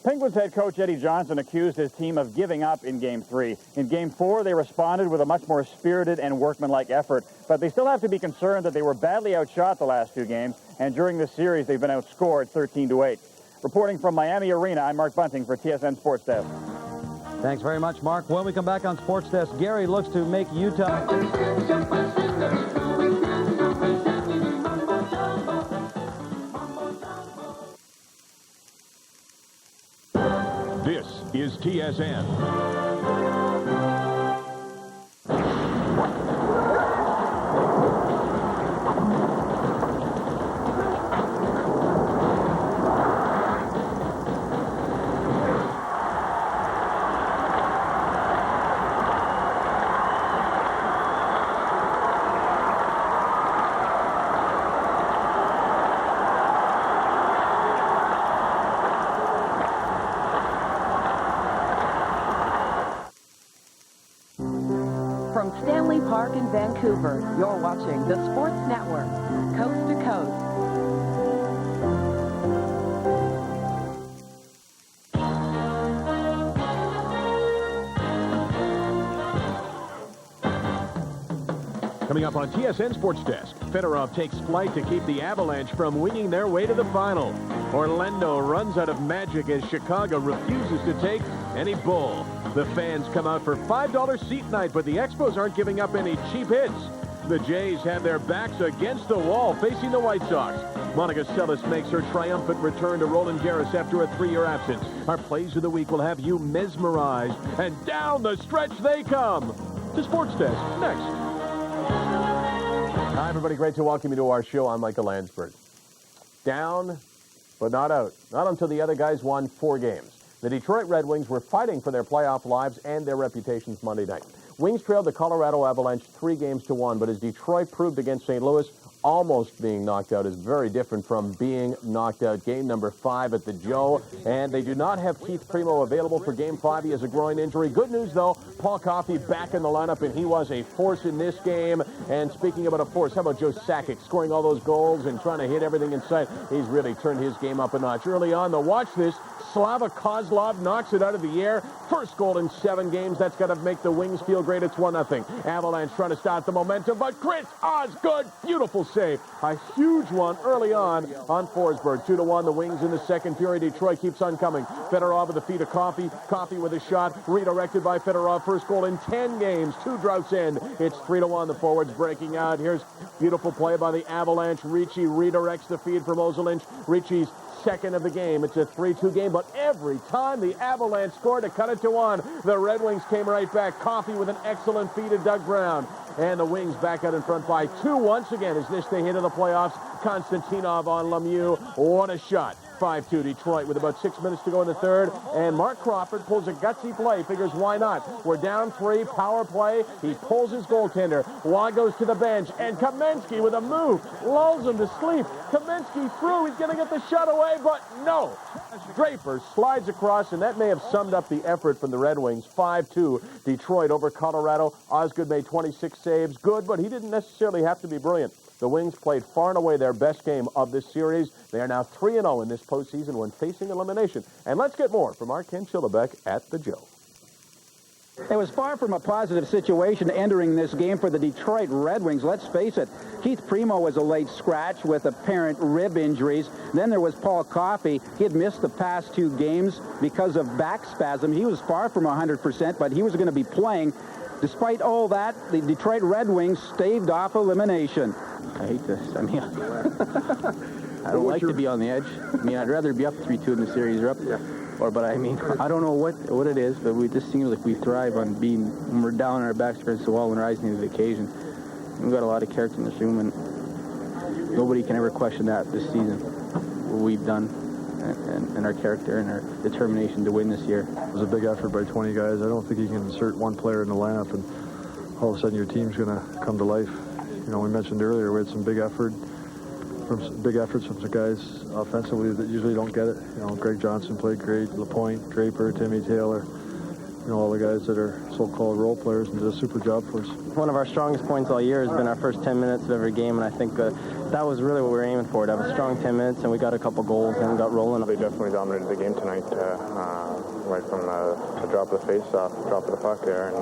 Penguins head coach Eddie Johnson accused his team of giving up in Game 3. In Game 4, they responded with a much more spirited and workmanlike effort, but they still have to be concerned that they were badly outshot the last 2 games, and during this series, they've been outscored 13-8. Reporting from Miami Arena, I'm Mark Bunting for TSN Sports Desk. Thanks very much, Mark. When we come back on Sports Desk, Gary looks to make Utah... This is TSN. From Stanley Park in Vancouver, you're watching the Sports Network, coast to coast. Coming up on TSN Sports Desk, Fedorov takes flight to keep the Avalanche from winging their way to the final. Orlando runs out of magic as Chicago refuses to take any bull. The fans come out for $5 seat night, but the Expos aren't giving up any cheap hits. The Jays have their backs against the wall facing the White Sox. Monica Seles makes her triumphant return to Roland Garros after a 3-year absence. Our plays of the week will have you mesmerized, and down the stretch they come. To Sports Desk, next. Hi, everybody. Great to welcome you to our show. I'm Michael Landsberg. Down, but not out. Not until the other guys won 4 games. The Detroit Red Wings were fighting for their playoff lives and their reputations Monday night. Wings trailed the Colorado Avalanche 3-1, but as Detroit proved against St. Louis, almost being knocked out is very different from being knocked out. Game number 5 at the Joe, and they do not have Keith Primo available for Game 5. He has a groin injury. Good news, though, Paul Coffey back in the lineup, and he was a force in this game. And speaking about a force, how about Joe Sakic scoring all those goals and trying to hit everything in sight? He's really turned his game up a notch. Early on, though, watch this. Slava Kozlov knocks it out of the air. First goal in 7 games. That's got to make the Wings feel great. It's 1-0. Avalanche trying to start the momentum, but Chris Osgood, beautiful save. A huge one early on Forsberg. 2-1, the Wings in the second period. Detroit keeps on coming. Fedorov with the feet of Coffey. Coffey with a shot. Redirected by Fedorov. First goal in 10 games. 2 droughts in. It's 3-1. The forwards breaking out. Here's beautiful play by the Avalanche. Ricci redirects the feed from Ozolinsh. Ricci's second of the game. It's a 3-2 game, but every time the Avalanche scored to cut it to 1, the Red Wings came right back. Coffey with an excellent feed to Doug Brown. And the Wings back out in front by 2 once again as this they hit in the playoffs. Konstantinov on Lemieux. What a shot. 5-2 Detroit with about 6 minutes to go in the third. And Mark Crawford pulls a gutsy play. Figures, why not? We're down 3, power play. He pulls his goaltender. Waugh goes to the bench. And Kamensky with a move lulls him to sleep. Kamensky through. He's going to get the shot away, but no. Draper slides across, and that may have summed up the effort from the Red Wings. 5-2 Detroit over Colorado. Osgood made 26 saves. Good, but he didn't necessarily have to be brilliant. The Wings played far and away their best game of this series. They are now 3-0 in this postseason when facing elimination. And let's get more from our Ken Chillibeck at the Joe. It was far from a positive situation entering this game for the Detroit Red Wings. Let's face it, Keith Primo was a late scratch with apparent rib injuries. Then there was Paul Coffey. He had missed the past 2 games because of back spasm. He was far from 100%, but he was going to be playing. Despite all that, the Detroit Red Wings staved off elimination. I hate this. I mean, I don't like to be on the edge. I mean, I'd rather be up 3-2 in the series or up. But I mean, I don't know what it is, but we just seem like we thrive on being, when we're down on our backs against the wall and rising to the occasion. We've got a lot of character in this room, and nobody can ever question that this season, what we've done. And our character and our determination to win this year. It was a big effort by 20 guys. I don't think you can insert one player in the lineup and all of a sudden your team's going to come to life. You know, we mentioned earlier we had some big efforts from some guys offensively that usually don't get it. You know, Greg Johnson played great, LaPointe, Draper, Timmy Taylor. You know, all the guys that are so-called role players and did a super job for us. One of our strongest points all year has been our first 10 minutes of every game, and I think that was really what we were aiming for, to have a strong 10 minutes, and we got a couple goals and got rolling. They definitely dominated the game tonight, right from the drop of the face-off, drop of the puck there, and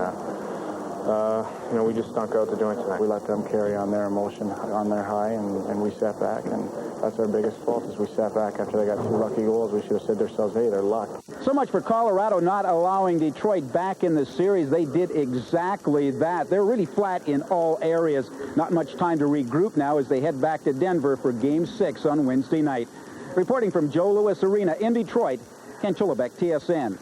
you know, we just stunk out the joint tonight. We let them carry on their emotion, on their high, and we sat back, and that's our biggest fault, is we sat back after they got 2 lucky goals. We should have said to ourselves, hey, they're luck. So much for Colorado not allowing Detroit back in the series. They did exactly that. They're really flat in all areas. Not much time to regroup now as they head back to Denver for Game 6 on Wednesday night. Reporting from Joe Louis Arena in Detroit, Ken Chillibeck, TSN.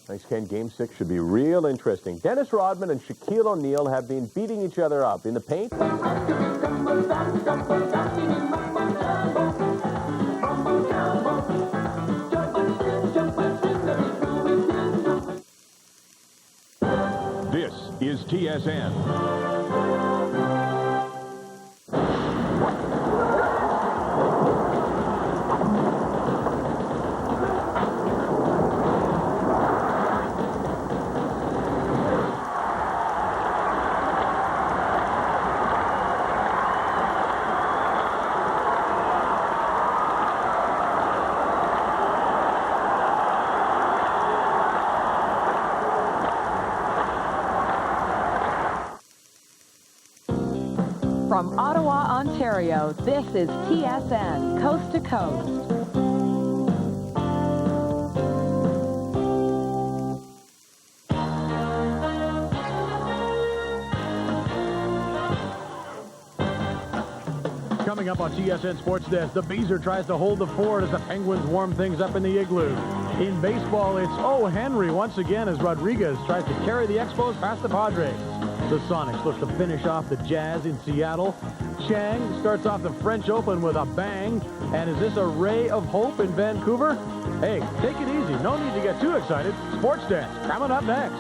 Thanks, Ken. Game 6 should be real interesting. Dennis Rodman and Shaquille O'Neal have been beating each other up in the paint. This is TSN. From Ottawa, Ontario, this is TSN, Coast to Coast. Coming up on TSN Sports Desk, the Beezer tries to hold the fort as the Penguins warm things up in the igloo. In baseball, it's O. Henry once again as Rodriguez tries to carry the Expos past the Padres. The Sonics look to finish off the Jazz in Seattle. Chang starts off the French Open with a bang. And is this a ray of hope in Vancouver? Hey, take it easy. No need to get too excited. Sports Desk coming up next.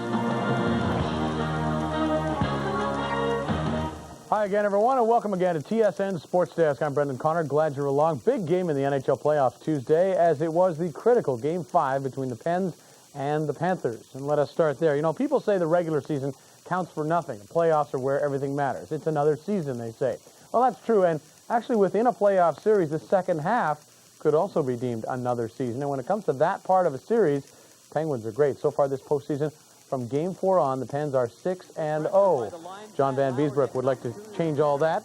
Hi, Hi again, everyone, and welcome again to TSN Sports Desk. I'm Brendan Connor. Glad you're along. Big game in the NHL playoffs Tuesday, as it was the critical Game 5 between the Pens and the Panthers. And let us start there. You know, people say the regular season counts for nothing. The playoffs are where everything matters. It's another season, they say. Well, that's true, and actually within a playoff series, the second half could also be deemed another season. And when it comes to that part of a series, Penguins are great. So far this postseason, from Game 4 on, the Pens are 6-0. John Van Beesbroek would like to change all that.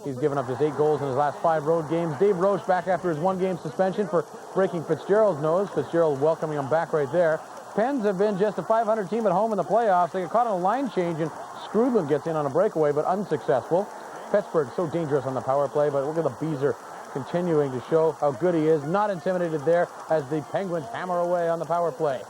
He's given up just 8 goals in his last 5 road games. Dave Roche back after his 1-game suspension for breaking Fitzgerald's nose. Fitzgerald welcoming him back right there. Pens have been just a .500 team at home in the playoffs. They get caught on a line change, and Skrudland gets in on a breakaway, but unsuccessful. Pittsburgh so dangerous on the power play, but look at the Beezer continuing to show how good he is. Not intimidated there as the Penguins hammer away on the power play.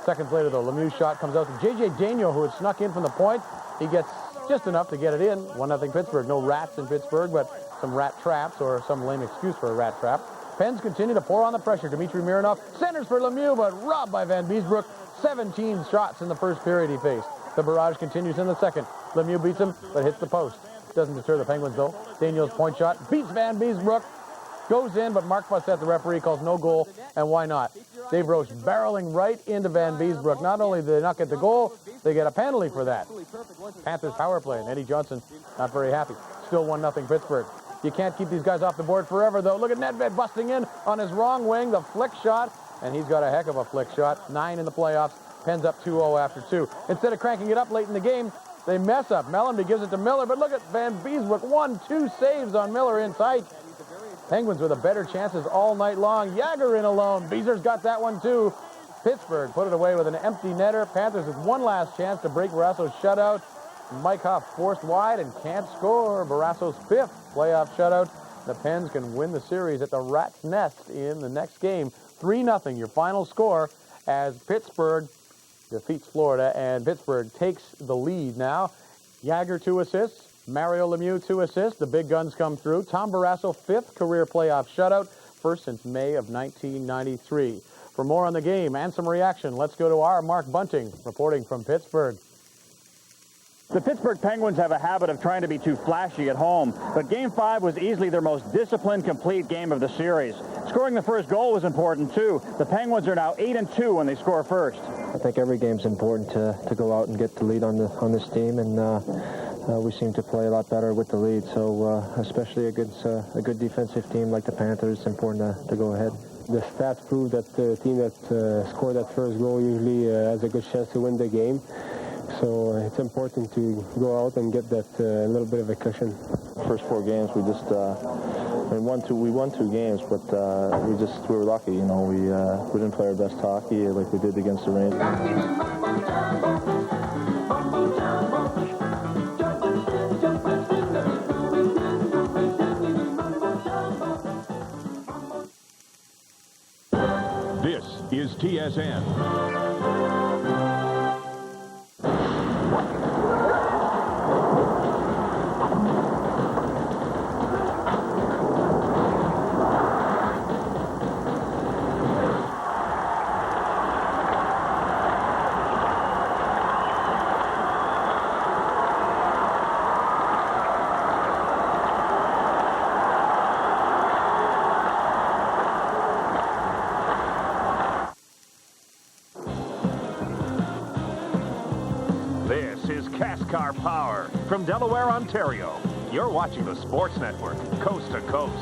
Seconds later, though, Lemieux's shot comes out to J.J. Daniel, who had snuck in from the point. He gets just enough to get it in. 1-0 Pittsburgh. No rats in Pittsburgh, but some rat traps, or some lame excuse for a rat trap. Pens continue to pour on the pressure. Dmitry Mironov centers for Lemieux, but robbed by Van Beesbroek. 17 shots in the first period he faced. The barrage continues in the second. Lemieux beats him, but hits the post. Doesn't deter the Penguins, though. Daniel's point shot beats Van Beesbroek. Goes in, but Mark Fossett, the referee, calls no goal, and why not? Dave Roche barreling right into Van Beesbroek. Not only did they not get the goal, they get a penalty for that. Panthers power play, and Eddie Johnson not very happy. Still 1-0 Pittsburgh. You can't keep these guys off the board forever, though. Look at Nedved busting in on his wrong wing, the flick shot, and he's got a heck of a flick shot. 9 in the playoffs. Pens up 2-0 after 2. Instead of cranking it up late in the game, they mess up. Mellenby gives it to Miller, but look at Van Beesbroek. 1-2 saves on Miller in sight. Penguins with the better chances all night long. Jagr in alone. Beezer's got that one, too. Pittsburgh put it away with an empty netter. Panthers with one last chance to break Barrasso's shutout. Mike Hoff forced wide and can't score. Barrasso's 5th playoff shutout. The Pens can win the series at the Rat's Nest in the next game. 3-0, your final score, as Pittsburgh defeats Florida, and Pittsburgh takes the lead now. Jagr 2 assists. Mario Lemieux 2 assists. The big guns come through. Tom Barrasso, 5th career playoff shutout, first since May of 1993. For more on the game and some reaction, let's go to our Mark Bunting reporting from Pittsburgh. The Pittsburgh Penguins have a habit of trying to be too flashy at home, but Game 5 was easily their most disciplined, complete game of the series. Scoring the first goal was important, too. The Penguins are now 8-2 when they score first. I think every game's important to go out and get the lead on this team, and we seem to play a lot better with the lead. So especially against a good defensive team like the Panthers, it's important to go ahead. The stats prove that the team that scored that first goal usually has a good chance to win the game. So it's important to go out and get that little bit of a cushion. First 4 games, we just we won 2 games, but we were lucky. You know, we didn't play our best hockey like we did against the Rangers. This is TSN. This is Cascar Power from Delaware, Ontario. You're watching the Sports Network, coast to coast.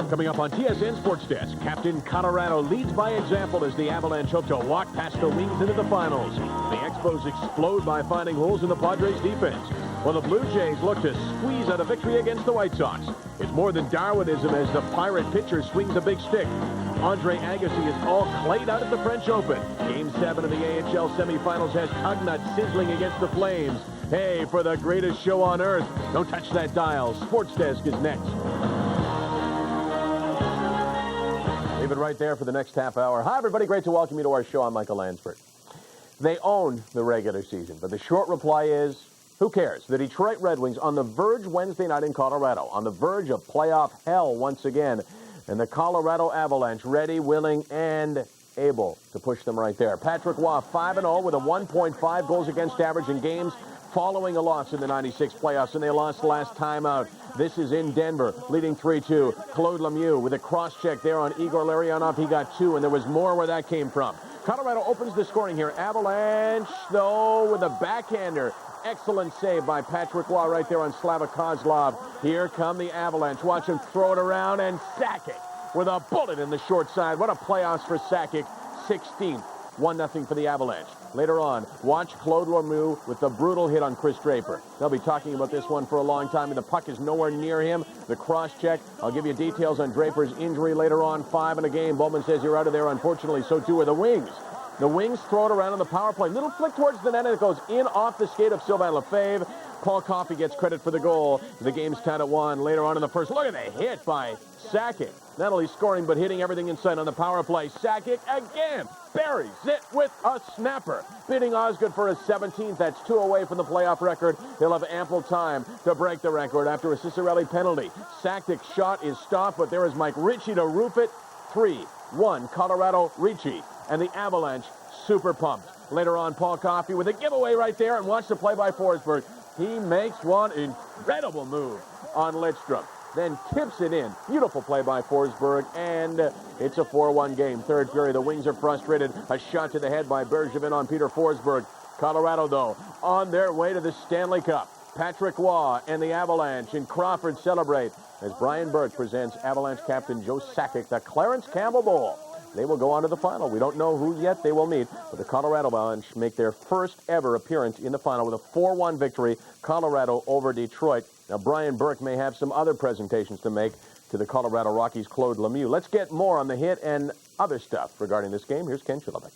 Coming up on TSN Sports Desk, Captain Colorado leads by example as the Avalanche hope to walk past the Wings into the finals. The Expos explode by finding holes in the Padres' defense, while the Blue Jays look to squeeze out a victory against the White Sox. It's more than Darwinism as the Pirate pitcher swings a big stick. Andre Agassi is all clayed out at the French Open. Game 7 of the AHL semifinals has Tugnut sizzling against the Flames. Hey, for the greatest show on earth, don't touch that dial. Sports Desk is next. Leave it right there for the next half hour. Hi, everybody. Great to welcome you to our show. I'm Michael Lansford. They own the regular season, but the short reply is, who cares? The Detroit Red Wings on the verge Wednesday night in Colorado, on the verge of playoff hell once again. And the Colorado Avalanche ready, willing, and able to push them right there. Patrick Waugh, 5-0 with a 1.5 goals against average in games following a loss in the 96 playoffs, and they lost last time out. This is in Denver, leading 3-2. Claude Lemieux with a cross-check there on Igor Larionov. He got 2, and there was more where that came from. Colorado opens the scoring here. Avalanche, though, with a backhander. Excellent save by Patrick Waugh right there on Slava Kozlov. Here come the Avalanche. Watch him throw it around, and Sakic with a bullet in the short side. What a playoffs for Sakic. 16th. 1-0 for the Avalanche. Later on, watch Claude Lemieux with the brutal hit on Chris Draper. They'll be talking about this one for a long time, and the puck is nowhere near him. The cross-check. I'll give you details on Draper's injury later on. 5 in a game. Bowman says you're out of there. Unfortunately, so too are the Wings. The Wings throw it around on the power play. Little flick towards the net, and it goes in off the skate of Sylvain Lefebvre. Paul Coffey gets credit for the goal. The game's tied at 1. Later on in the first, look at the hit by Sakic. Not only scoring, but hitting everything in sight on the power play. Sakic again buries it with a snapper. Beating Osgood for his 17th. That's 2 away from the playoff record. He'll have ample time to break the record after a Ciccarelli penalty. Sakic's shot is stopped, but there is Mike Ritchie to roof it. 3-1 Colorado. Ritchie and the Avalanche super pumped. Later on, Paul Coffey with a giveaway right there, and watch the play by Forsberg. He makes one incredible move on Lidstrom. Then tips it in. Beautiful play by Forsberg, and it's a 4-1 game. Third period, the Wings are frustrated. A shot to the head by Bergevin on Peter Forsberg. Colorado, though, on their way to the Stanley Cup. Patrick Waugh and the Avalanche and Crawford celebrate as Brian Burke presents Avalanche captain Joe Sakic the Clarence Campbell Bowl. They will go on to the final. We don't know who yet they will meet, but the Colorado Avalanche make their first ever appearance in the final with a 4-1 victory, Colorado over Detroit. Now, Brian Burke may have some other presentations to make to the Colorado Rockies' Claude Lemieux. Let's get more on the hit and other stuff regarding this game. Here's Ken Chilovec.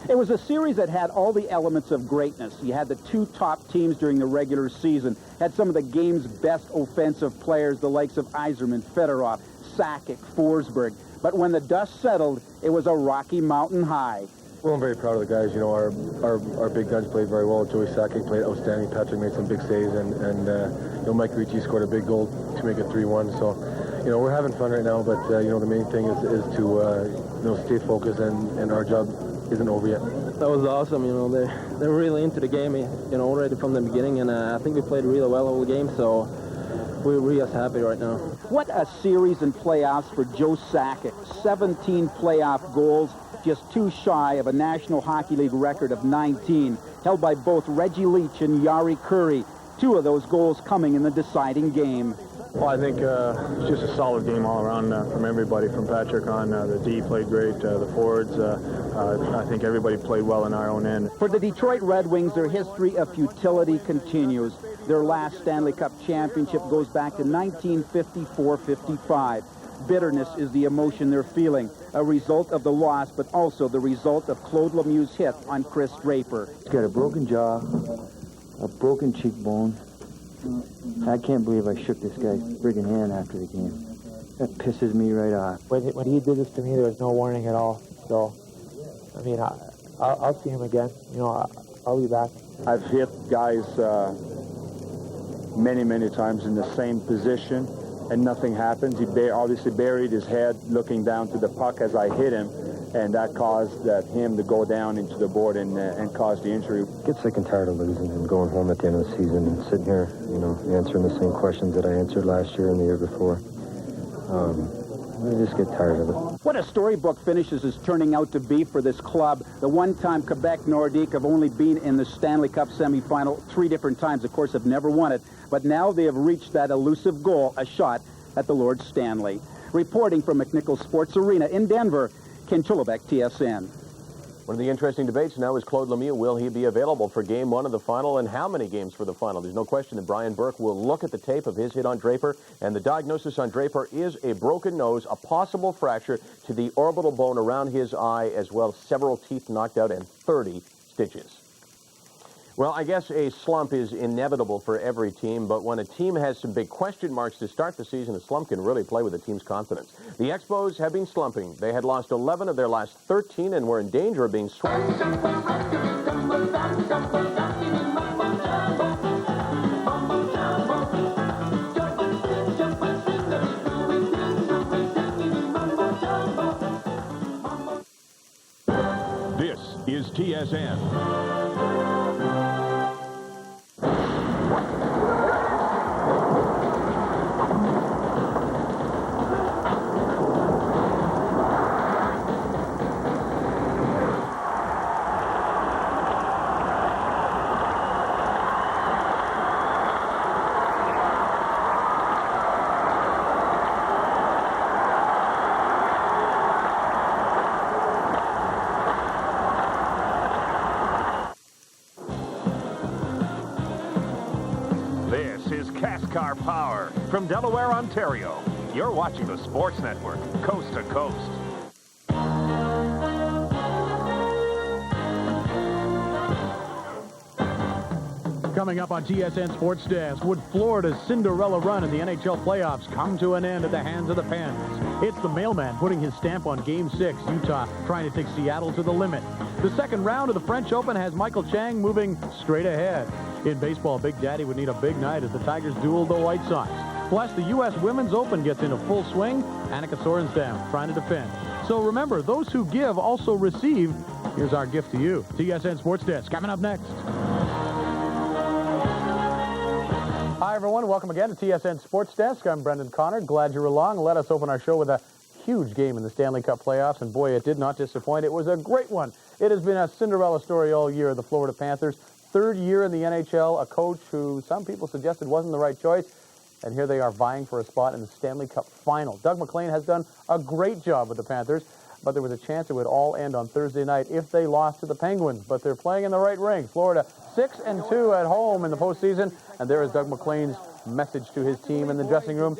It was a series that had all the elements of greatness. You had the 2 top teams during the regular season, had some of the game's best offensive players, the likes of Yzerman, Fedorov, Sakic, Forsberg. But when the dust settled, it was a Rocky Mountain high. Well, I'm very proud of the guys. You know, our big guns played very well. Joey Sakic played outstanding. Patrick made some big saves, and you know, Mike Ritchie scored a big goal to make it 3-1. So, you know, we're having fun right now. But you know, the main thing is to you know, stay focused, and our job isn't over yet. That was awesome. You know, they're really into the game. You know, already from the beginning, and I think we played really well all the game. So we're just happy right now. What a series in playoffs for Joe Sakic. 17 playoff goals, just 2 shy of a National Hockey League record of 19, held by both Reggie Leach and Yari Curry. 2 of those goals coming in the deciding game. Well, I think it's just a solid game all around from everybody, from Patrick on. The D played great, the forwards. I think everybody played well in our own end. For the Detroit Red Wings, their history of futility continues. Their last Stanley Cup championship goes back to 1954-55. Bitterness is the emotion they're feeling, a result of the loss, but also the result of Claude Lemieux's hit on Chris Draper. He's got a broken jaw, a broken cheekbone. I can't believe I shook this guy's friggin' hand after the game. That pisses me right off. When he did this to me, there was no warning at all. So, I mean, I'll see him again. You know, I'll be back. I've hit guys many times in the same position, and nothing happens. He obviously buried his head looking down to the puck as I hit him, and that caused him to go down into the board and cause the injury. Get sick and tired of losing and going home at the end of the season and sitting here, you know, answering the same questions that I answered last year and the year before. I just get tired of it. What a storybook finish this is turning out to be for this club. The one-time Quebec Nordiques have only been in the Stanley Cup semifinal 3 different times. Of course, have never won it. But now they have reached that elusive goal, a shot at the Lord Stanley. Reporting from McNichols Sports Arena in Denver, Ken Chilovec, TSN. One of the interesting debates now is Claude Lemieux. Will he be available for Game 1 of the final, and how many games for the final? There's no question that Brian Burke will look at the tape of his hit on Draper, and the diagnosis on Draper is a broken nose, a possible fracture to the orbital bone around his eye, as well as several teeth knocked out and 30 stitches. Well, I guess a slump is inevitable for every team, but when a team has some big question marks to start the season, a slump can really play with a team's confidence. The Expos have been slumping. They had lost 11 of their last 13 and were in danger of being swept. This is TSN. This is Cascar Power from Delaware, Ontario. You're watching the Sports Network, coast to coast. Coming up on TSN Sports Desk, would Florida's Cinderella run in the NHL playoffs come to an end at the hands of the Pens? It's the mailman putting his stamp on Game 6, Utah trying to take Seattle to the limit. The second round of the French Open has Michael Chang moving straight ahead. In baseball, Big Daddy would need a big night as the Tigers duel the White Sox. Plus, the U.S. Women's Open gets into full swing. Annika Sorenstam trying to defend. So remember, those who give also receive. Here's our gift to you. TSN Sports Desk coming up next. Hi, everyone. Welcome again to TSN Sports Desk. I'm Brendan Connor. Glad you're along. Let us open our show with a huge game in the Stanley Cup Playoffs, and boy, it did not disappoint. It was a great one. It has been a Cinderella story all year, the Florida Panthers. Third year in the NHL, a coach who some people suggested wasn't the right choice, and here they are vying for a spot in the Stanley Cup Final. Doug MacLean has done a great job with the Panthers, but there was a chance it would all end on Thursday night if they lost to the Penguins, but they're playing in the right ring. Florida 6-2 at home in the postseason, and there is Doug MacLean's message to his team in the dressing room.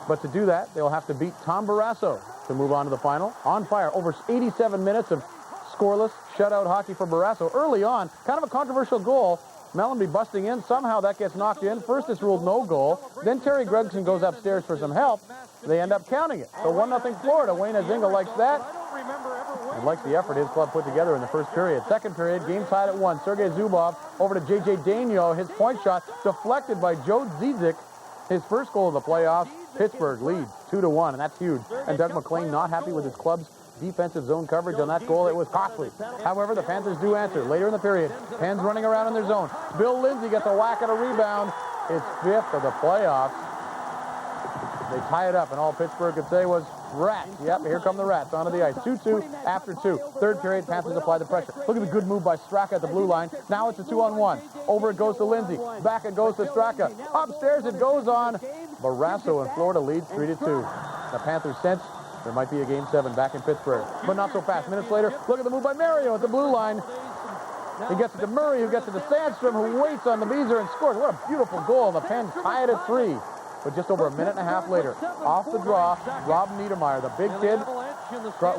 But to do that, they'll have to beat Tom Barrasso to move on to the final. On fire, over 87 minutes of scoreless shutout hockey for Barrasso. Early on, kind of a controversial goal. Mellenby busting in. Somehow that gets knocked in. First it's ruled no goal. Then Terry Gregson goes upstairs for some help. They end up counting it. So 1-0 Florida. Wayne Azinga likes that. And likes the effort his club put together in the first period. Second period, game tied at 1. Sergei Zubov over to J.J. Daigneault. His point shot deflected by Joe Zizik. His first goal of the playoffs. Pittsburgh leads 2-1, and that's huge. And Doug MacLean not happy with his club's defensive zone coverage on that goal. It was costly. However, the Panthers do answer. Later in the period, Pens running around in their zone. Bill Lindsay gets a whack at a rebound. It's fifth of the playoffs. They tie it up, and all Pittsburgh could say was, Rats. Yep, here come the Rats onto the ice. 2-2 after 2. Third period, Panthers apply the pressure. Look at the good move by Straka at the blue line. Now it's a 2-on-1. Over it goes to Lindsay. Back it goes to Straka. Upstairs it goes on. Barrasso and Florida leads 3-2. The Panthers sense there might be a Game 7 back in Pittsburgh, but not so fast. Minutes later, look at the move by Mario at the blue line. He gets it to Murray, who gets it to Sandstrom, who waits on the Beezer and scores. What a beautiful goal. The Pens tie it at 3. But just over a minute and a half later, off the draw, Rob Niedermeyer, the big kid,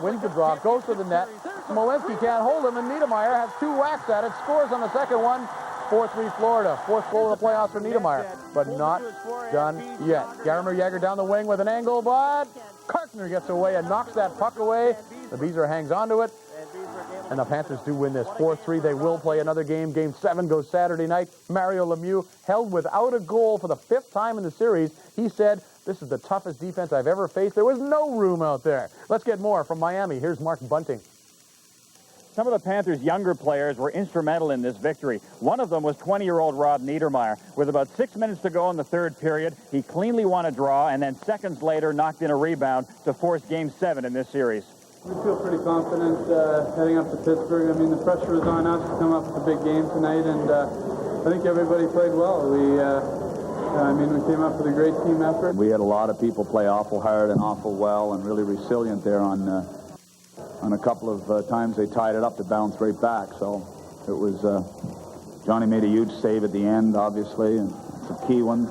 wins the draw, goes to the net. Smolinski can't hold him, and Niedermeyer has 2 whacks at it, scores on the second one. 4-3 Florida. Fourth goal of the playoffs for Niedermeyer, but not done yet. Jaromir Jagr down the wing with an angle, but Karkner gets away and knocks that puck away. The Beezer hangs onto it, and the Panthers do win this 4-3. They will play another game. Game 7 goes Saturday night. Mario Lemieux held without a goal for the 5th time in the series. He said, "This is the toughest defense I've ever faced. There was no room out there." Let's get more from Miami. Here's Mark Bunting. Some of the Panthers' younger players were instrumental in this victory. One of them was 20-year-old Rob Niedermeyer. With about 6 minutes to go in the third period, he cleanly won a draw, and then seconds later knocked in a rebound to force Game 7 in this series. We feel pretty confident heading up to Pittsburgh. I mean, the pressure was on us to come up with a big game tonight, and I think everybody played well. We came up with a great team effort. We had a lot of people play awful hard and awful well and really resilient there on a couple of times they tied it up to bounce right back. So it was, Johnny made a huge save at the end, obviously, and some key ones.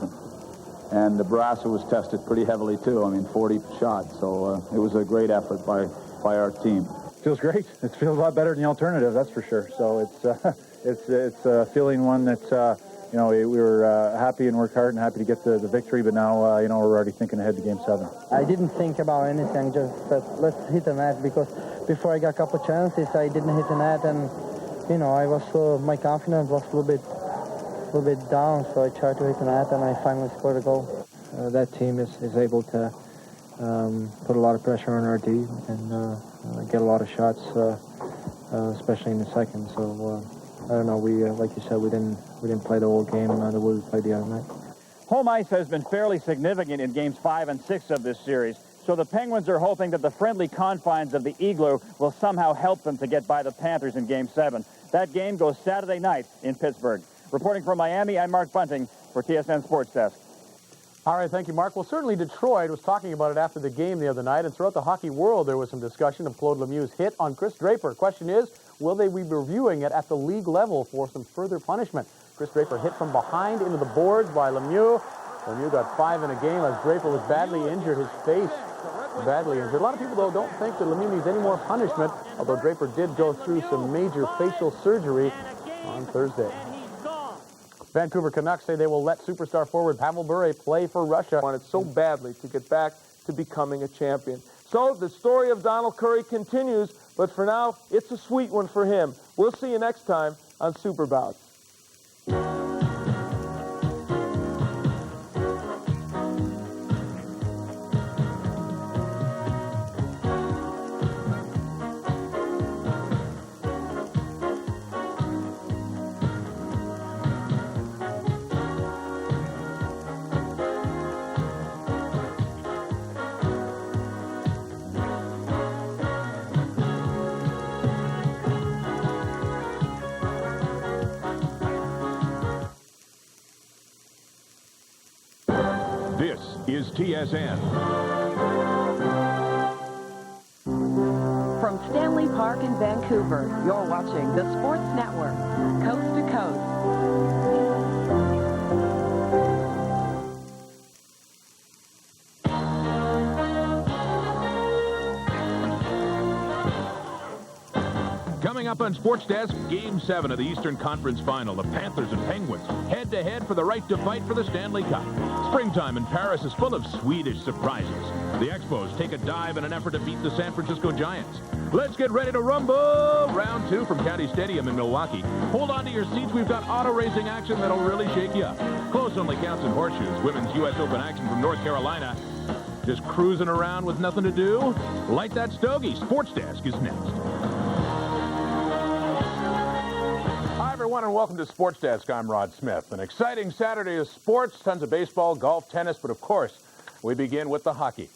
And the Barrasso was tested pretty heavily, too. I mean, 40 shots. So it was a great effort by our team. Feels great. It feels a lot better than the alternative, that's for sure. So it's feeling one that, we were happy and worked hard and happy to get the victory, but now, we're already thinking ahead to Game 7. I didn't think about anything, just said, let's hit the net, because before I got a couple chances, I didn't hit the net, and, I was, my confidence was a little bit down, so I tried to hit the net, and I finally scored a goal. That team is able to put a lot of pressure on our D and get a lot of shots especially in the second. So I don't know. We like you said, we didn't play the whole game the way we played the other night. Home ice has been fairly significant in games 5 and 6 of this series, so the Penguins are hoping that the friendly confines of the Igloo will somehow help them to get by the Panthers in Game 7. That game goes Saturday night in Pittsburgh. Reporting from Miami, I'm Mark Bunting for TSN Sports Desk. All right, thank you, Mark. Well, certainly Detroit was talking about it after the game the other night, and throughout the hockey world there was some discussion of Claude Lemieux's hit on Chris Draper. Question is, will they be reviewing it at the league level for some further punishment? Chris Draper hit from behind into the boards by Lemieux. Lemieux got 5 in a game as Draper was badly injured, his face badly injured. A lot of people, though, don't think that Lemieux needs any more punishment, although Draper did go through some major facial surgery on Thursday. Vancouver Canucks say they will let superstar forward Pavel Bure play for Russia. Wanted so badly to get back to becoming a champion. So the story of Donald Curry continues, but for now, it's a sweet one for him. We'll see you next time on Super Bouts. This is TSN. From Stanley Park in Vancouver, you're watching the Sports Network, coast to coast. Coming up on Sports Desk, Game 7 of the Eastern Conference Final. The Panthers and Penguins head-to-head for the right to fight for the Stanley Cup. Springtime in Paris is full of Swedish surprises. The Expos take a dive in an effort to beat the San Francisco Giants. Let's get ready to rumble! Round 2 from County Stadium in Milwaukee. Hold on to your seats. We've got auto racing action that'll really shake you up. Close only counts in horseshoes. Women's U.S. Open action from North Carolina. Just cruising around with nothing to do? Light that stogie. Sports Desk is next. Hi, everyone, and welcome to Sports Desk. I'm Rod Smith. An exciting Saturday of sports, tons of baseball, golf, tennis, but of course, we begin with the hockey.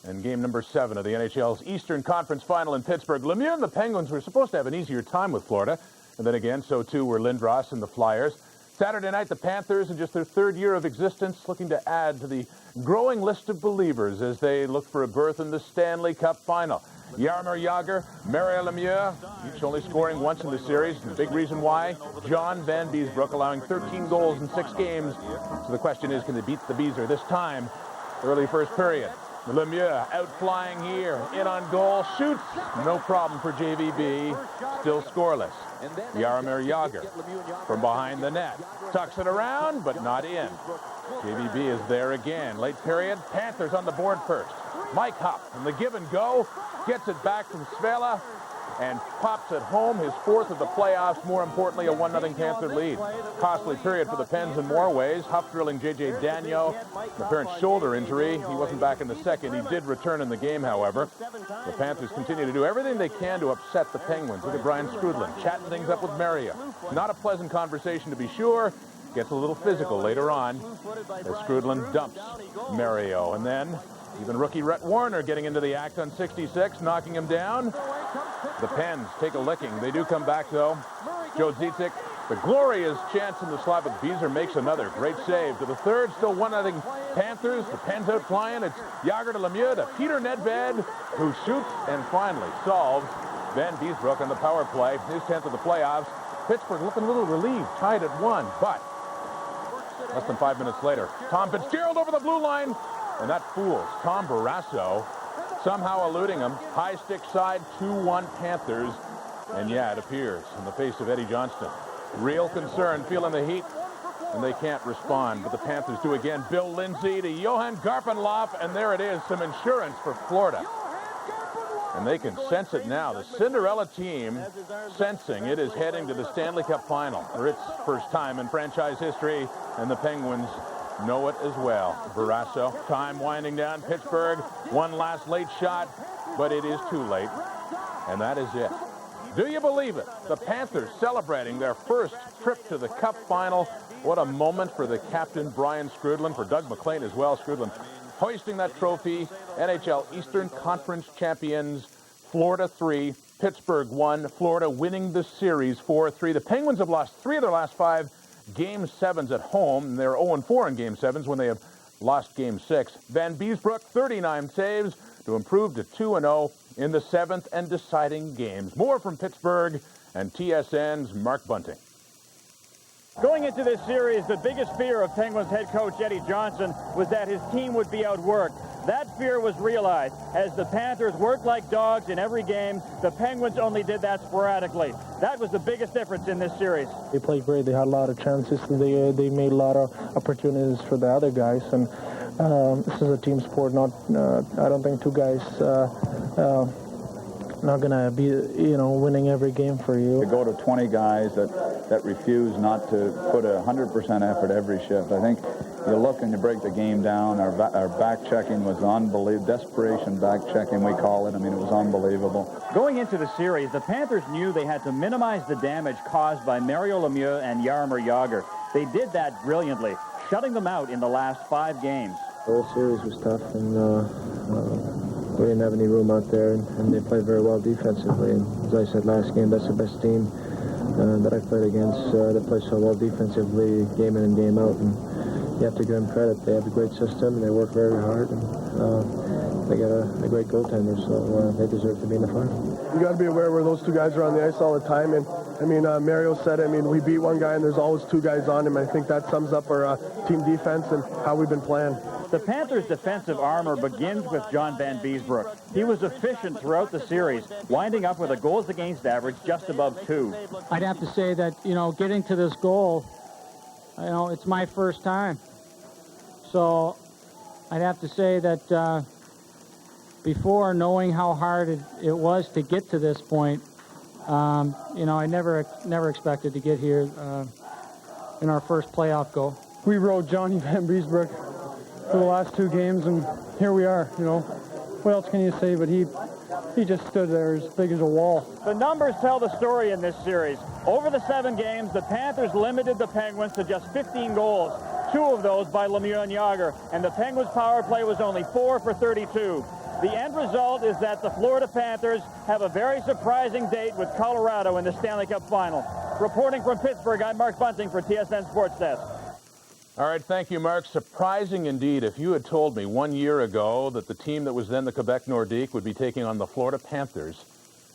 And game number 7 of the NHL's Eastern Conference Final in Pittsburgh. Lemieux and the Penguins were supposed to have an easier time with Florida. And then again, so too were Lindros and the Flyers. Saturday night, the Panthers, in just their 3rd year of existence, looking to add to the growing list of believers as they look for a berth in the Stanley Cup Final. Jaromir Jagr, Mario Lemieux, each only scoring once in the series. The big reason why, John Van Beesbrook allowing 13 goals in 6 games. So the question is, can they beat the Beezer this time? Early first period. Lemieux outflying here, in on goal, shoots, no problem for JVB, still scoreless. Jaromir Jagr from behind the net, tucks it around, but not in. JVB is there again. Late period, Panthers on the board first. Mike Hupp from the give and go, gets it back from Svela, and pops it home, his 4th of the playoffs, more importantly, a 1-0 Panther lead. Costly period for the Pens in more ways. Huff drilling J.J. Dagno, an apparent shoulder injury. He wasn't back in the second. He did return in the game, however. The Panthers continue to do everything they can to upset the Penguins. Look at Brian Skrudland chatting things up with Mario. Not a pleasant conversation, to be sure. Gets a little physical later on as Skrudland dumps Mario. And then even rookie Rhett Warner getting into the act on 66, knocking him down. The Pens take a licking. They do come back, though. Joe Zizik, the glorious chance in the slot, but Beezer makes another. Great save to the 3rd. Still 1-0 Panthers. The Pens out flying. It's Jagr to Lemieux to Peter Nedved, who shoots and finally solves. Van Beesbrook on the power play. His 10th of the playoffs. Pittsburgh looking a little relieved, tied at 1, but less than 5 minutes later, Tom Fitzgerald over the blue line, and that fools Tom Barrasso, somehow eluding him. High stick side, 2-1 Panthers. And yeah, it appears in the face of Eddie Johnston. Real concern, feeling the heat, and they can't respond. But the Panthers do again. Bill Lindsay to Johan Garpenlov, and there it is, some insurance for Florida. And they can sense it now. The Cinderella team sensing it is heading to the Stanley Cup Final for its first time in franchise history, and the Penguins know it as well. Barrasso, time winding down. Pittsburgh, one last late shot, but it is too late, and that is it. Do you believe it? The Panthers celebrating their first trip to the Cup final. What a moment for the captain, Brian Skrudland, for Doug McLean as well. Skrudland hoisting that trophy. NHL Eastern Conference champions, Florida 3, Pittsburgh 1. Florida winning the series 4-3. The Penguins have lost 3 of their last 5 Game 7s at home. And they're 0-4 in Game 7s when they have lost Game 6. Van Beesbrook, 39 saves to improve to 2-0 in the 7th and deciding games. More from Pittsburgh and TSN's Mark Bunting. Going into this series, the biggest fear of Penguins head coach Eddie Johnson was that his team would be outworked. That fear was realized as the Panthers worked like dogs in every game. The Penguins only did that sporadically. That was the biggest difference in this series. They played great. They had a lot of chances. They made a lot of opportunities for the other guys. And this is a team sport. I don't think two guys not going to be, winning every game for you. To go to 20 guys that refuse not to put 100% effort every shift. I think you look and you break the game down. Our back checking was unbelievable. Desperation back checking, we call it. I mean, it was unbelievable. Going into the series, the Panthers knew they had to minimize the damage caused by Mario Lemieux and Jaromir Jagr. They did that brilliantly, shutting them out in the last 5 games. The whole series was tough, and we didn't have any room out there, and they played very well defensively. And as I said last game, that's the best team that I played against. They play so well defensively, game in and game out, and you have to give them credit. They have a great system, and they work very hard, and they got a great goaltender, so they deserve to be in the final. You got to be aware where those two guys are on the ice all the time, and I mean, Mario said, we beat one guy, and there's always 2 guys on him. I think that sums up our team defense and how we've been playing. The Panthers' defensive armor begins with John Van Beesbrook. He was efficient throughout the series, winding up with a goals against average just above 2. I'd have to say that, getting to this goal, it's my first time. So I'd have to say that before knowing how hard it was to get to this point, I never expected to get here in our first playoff goal. We rode Johnny Van Beesbrook for the last 2 games, and here we are. What else can you say? But he just stood there as big as a wall. The numbers tell the story in this series. Over the 7 games, the Panthers limited the Penguins to just 15 goals, 2 of those by Lemieux and Jagr, and the Penguins' power play was only 4 for 32. The end result is that the Florida Panthers have a very surprising date with Colorado in the Stanley Cup final. Reporting from Pittsburgh, I'm Mark Bunting for TSN Sports Desk. All right, thank you, Mark. Surprising indeed. If you had told me 1 year ago that the team that was then the Quebec Nordique would be taking on the Florida Panthers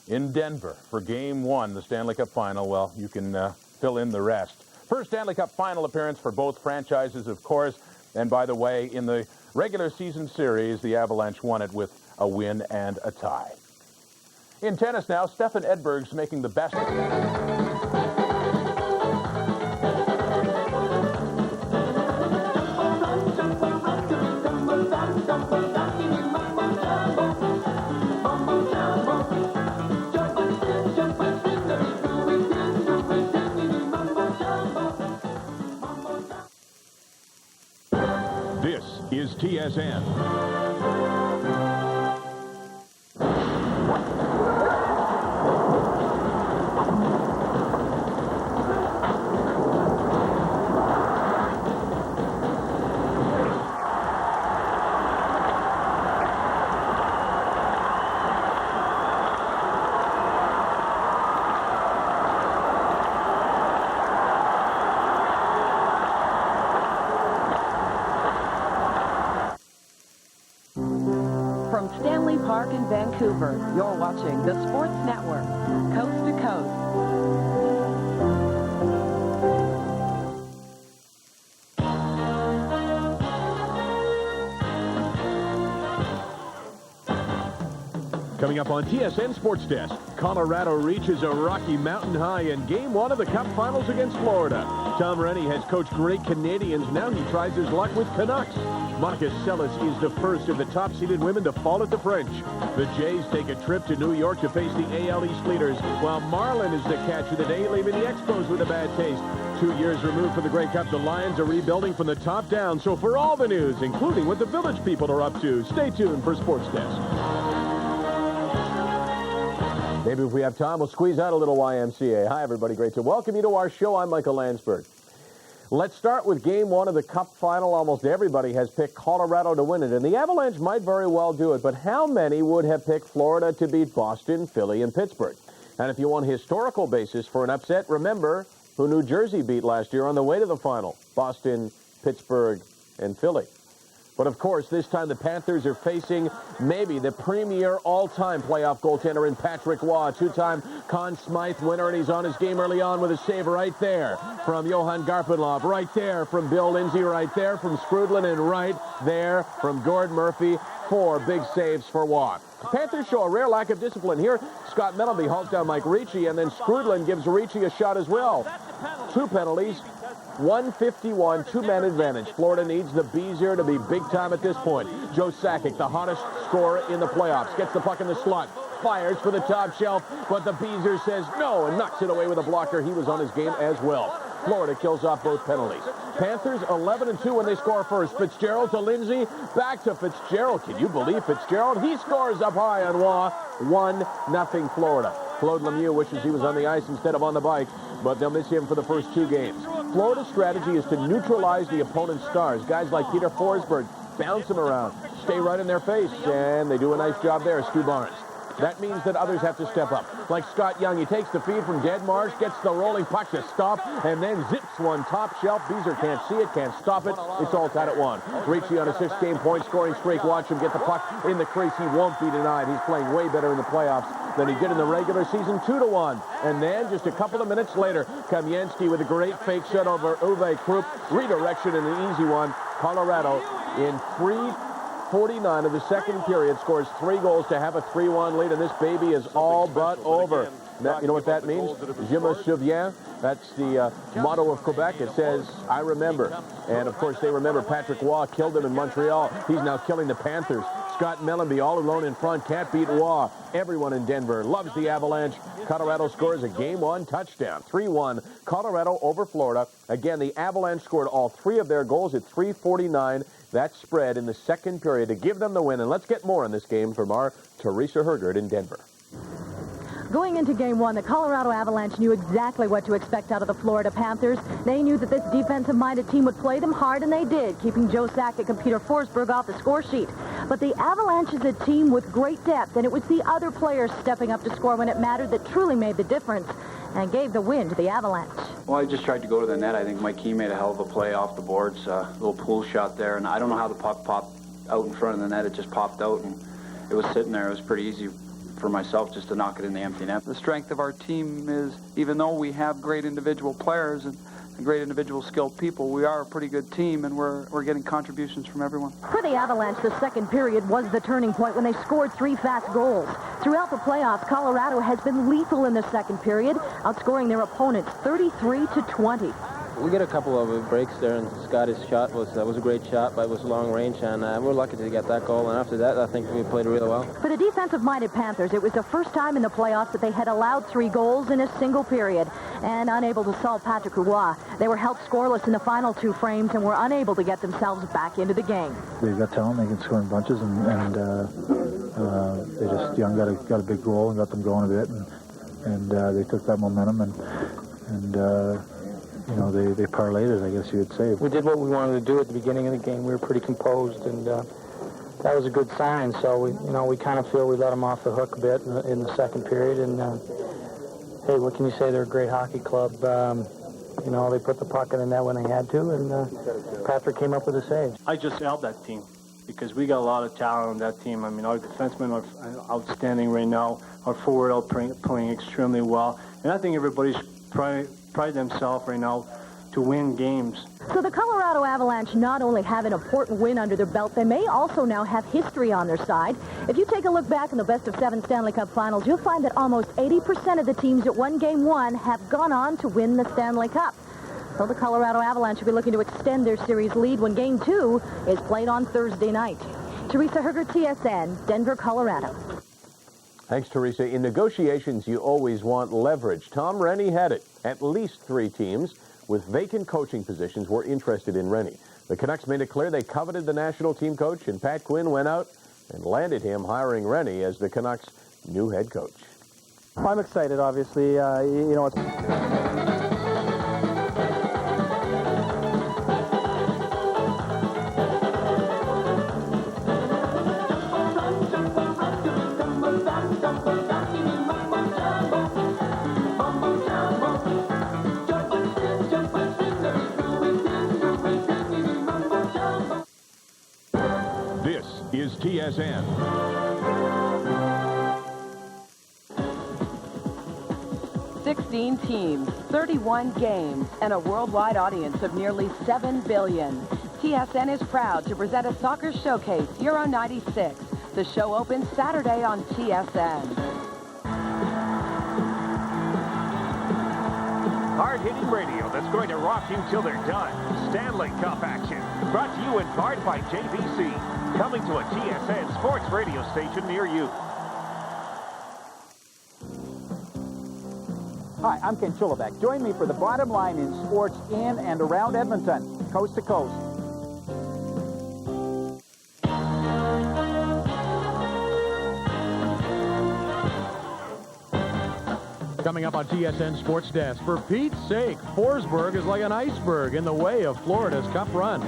in Denver for Game 1, the Stanley Cup final, well, you can fill in the rest. First Stanley Cup final appearance for both franchises, of course. And by the way, in the regular season series, the Avalanche won it with a win and a tie. In tennis now, Stefan Edberg's making the best of it. This is TSN. From Stanley Park in Vancouver, you're watching the Sports Network, coast to coast. Coming up on TSN Sports Desk, Colorado reaches a Rocky Mountain high in Game 1 of the Cup Finals against Florida. Tom Rennie has coached great Canadians. Now he tries his luck with Canucks. Monica Seles is the first of the top-seeded women to fall at the French. The Jays take a trip to New York to face the AL East leaders, while Marlin is the catch of the day, leaving the Expos with a bad taste. 2 years removed from the Grey Cup, the Lions are rebuilding from the top down. So for all the news, including what the Village people are up to, stay tuned for Sports Desk. Maybe if we have time, we'll squeeze out a little YMCA. Hi, everybody. Great to welcome you to our show. I'm Michael Landsberg. Let's start with Game 1 of the Cup Final. Almost everybody has picked Colorado to win it, and the Avalanche might very well do it. But how many would have picked Florida to beat Boston, Philly, and Pittsburgh? And if you want historical basis for an upset, remember who New Jersey beat last year on the way to the final. Boston, Pittsburgh, and Philly. But, of course, this time the Panthers are facing maybe the premier all-time playoff goaltender in Patrick Waugh, two-time Conn Smythe winner, and he's on his game early on with a save right there from Johan Garpenlov, right there from Bill Lindsay, right there from Skrudlin, and right there from Gord Murphy. 4 big saves for Waugh. The Panthers show a rare lack of discipline here. Scott Mellenby hauls down Mike Ricci, and then Skrudlin gives Ricci a shot as well. 2 penalties. 151, 2-man advantage. Florida needs the Beezer to be big time at this point. Joe Sakic, the hottest scorer in the playoffs, gets the puck in the slot, fires for the top shelf, but the Beezer says no and knocks it away with a blocker. He was on his game as well. Florida kills off both penalties. Panthers 11-2 when they score first. Fitzgerald to Lindsay, back to Fitzgerald. Can you believe Fitzgerald? He scores up high on Waugh. 1-0 Florida. Claude Lemieux wishes he was on the ice instead of on the bike, but they'll miss him for the first 2 games. Florida's strategy is to neutralize the opponent's stars. Guys like Peter Forsberg bounce them around, stay right in their face, and they do a nice job there, Stu Barnes. That means that others have to step up. Like Scott Young, he takes the feed from Deadmarsh, gets the rolling puck to stop, and then zips one top shelf. Beezer can't see it, can't stop it. It's all tied at 1. Ricci on a 6-game point scoring streak. Watch him get the puck in the crease. He won't be denied. He's playing way better in the playoffs than he did in the regular season, 2-1. And then just a couple of minutes later, Kamensky with a great fake shot over Uwe Krupp. Redirection and an easy one. Colorado in 3:49 of the second period scores 3 goals to have a 3-1 lead, and this baby is all but over. Now, you know what that means? Je me souviens. That's the motto of Quebec. It says, I remember. And, of course, they remember Patrick Waugh killed them in Montreal. He's now killing the Panthers. Scott Mellenby all alone in front. Can't beat Waugh. Everyone in Denver loves the Avalanche. Colorado scores a Game 1 touchdown. 3-1. Colorado over Florida. Again, the Avalanche scored all 3 of their goals at 3:49. That spread in the second period to give them the win. And let's get more on this game from our Teresa Hergert in Denver. Going into Game 1, the Colorado Avalanche knew exactly what to expect out of the Florida Panthers. They knew that this defensive-minded team would play them hard, and they did, keeping Joe Sakic and Peter Forsberg off the score sheet. But the Avalanche is a team with great depth, and it was the other players stepping up to score when it mattered that truly made the difference and gave the win to the Avalanche. Well, I just tried to go to the net. I think Mike Key made a hell of a play off the boards, little pool shot there, and I don't know how the puck popped out in front of the net. It just popped out, and it was sitting there. It was pretty easy for myself just to knock it in the empty net. The strength of our team is, even though we have great individual players and great individual skilled people, we are a pretty good team, and we're getting contributions from everyone. For the Avalanche, the second period was the turning point when they scored 3 fast goals. Throughout the playoffs, Colorado has been lethal in the second period, outscoring their opponents 33-20. We get a couple of breaks there, and Scotty's shot was a great shot, but it was long range, and we're lucky to get that goal. And after that, I think we played really well. For the defensive-minded Panthers, it was the first time in the playoffs that they had allowed 3 goals in a single period, and unable to solve Patrick Roy. They were held scoreless in the final 2 frames and were unable to get themselves back into the game. They've got talent. They can score in bunches, and they just Young got a big goal and got them going a bit, and they took that momentum and. You know, they parlayed it, I guess you would say. We did what we wanted to do at the beginning of the game. We were pretty composed, and that was a good sign. So, we kind of feel we let them off the hook a bit in the second period. And, hey, what can you say? They're a great hockey club. They put the puck in the net when they had to, and Patrick came up with a save. I just held that team because we got a lot of talent on that team. I mean, our defensemen are outstanding right now. Our forward are playing extremely well. And I think everybody's pride themselves right now to win games. So the Colorado Avalanche not only have an important win under their belt, they may also now have history on their side. If you take a look back in the best-of-7 Stanley Cup Finals, you'll find that almost 80% of the teams that won Game 1 have gone on to win the Stanley Cup. So the Colorado Avalanche will be looking to extend their series lead when Game 2 is played on Thursday night. Teresa Hergert, TSN, Denver, Colorado. Thanks, Teresa. In negotiations, you always want leverage. Tom Rennie had it. At least 3 teams with vacant coaching positions were interested in Rennie. The Canucks made it clear they coveted the national team coach, and Pat Quinn went out and landed him, hiring Rennie as the Canucks' new head coach. I'm excited, obviously. You know, it's... This is TSN. Teams, 31 games, and a worldwide audience of nearly 7 billion. TSN is proud to present a soccer showcase Euro 96. The show opens Saturday on TSN. Hard-hitting radio that's going to rock you till they're done. Stanley Cup action. Brought to you in part by JVC. Coming to a TSN sports radio station near you. Hi, I'm Ken Chillibeck. Join me for the bottom line in sports in and around Edmonton, coast to coast. Coming up on TSN Sports Desk, for Pete's sake, Forsberg is like an iceberg in the way of Florida's Cup run.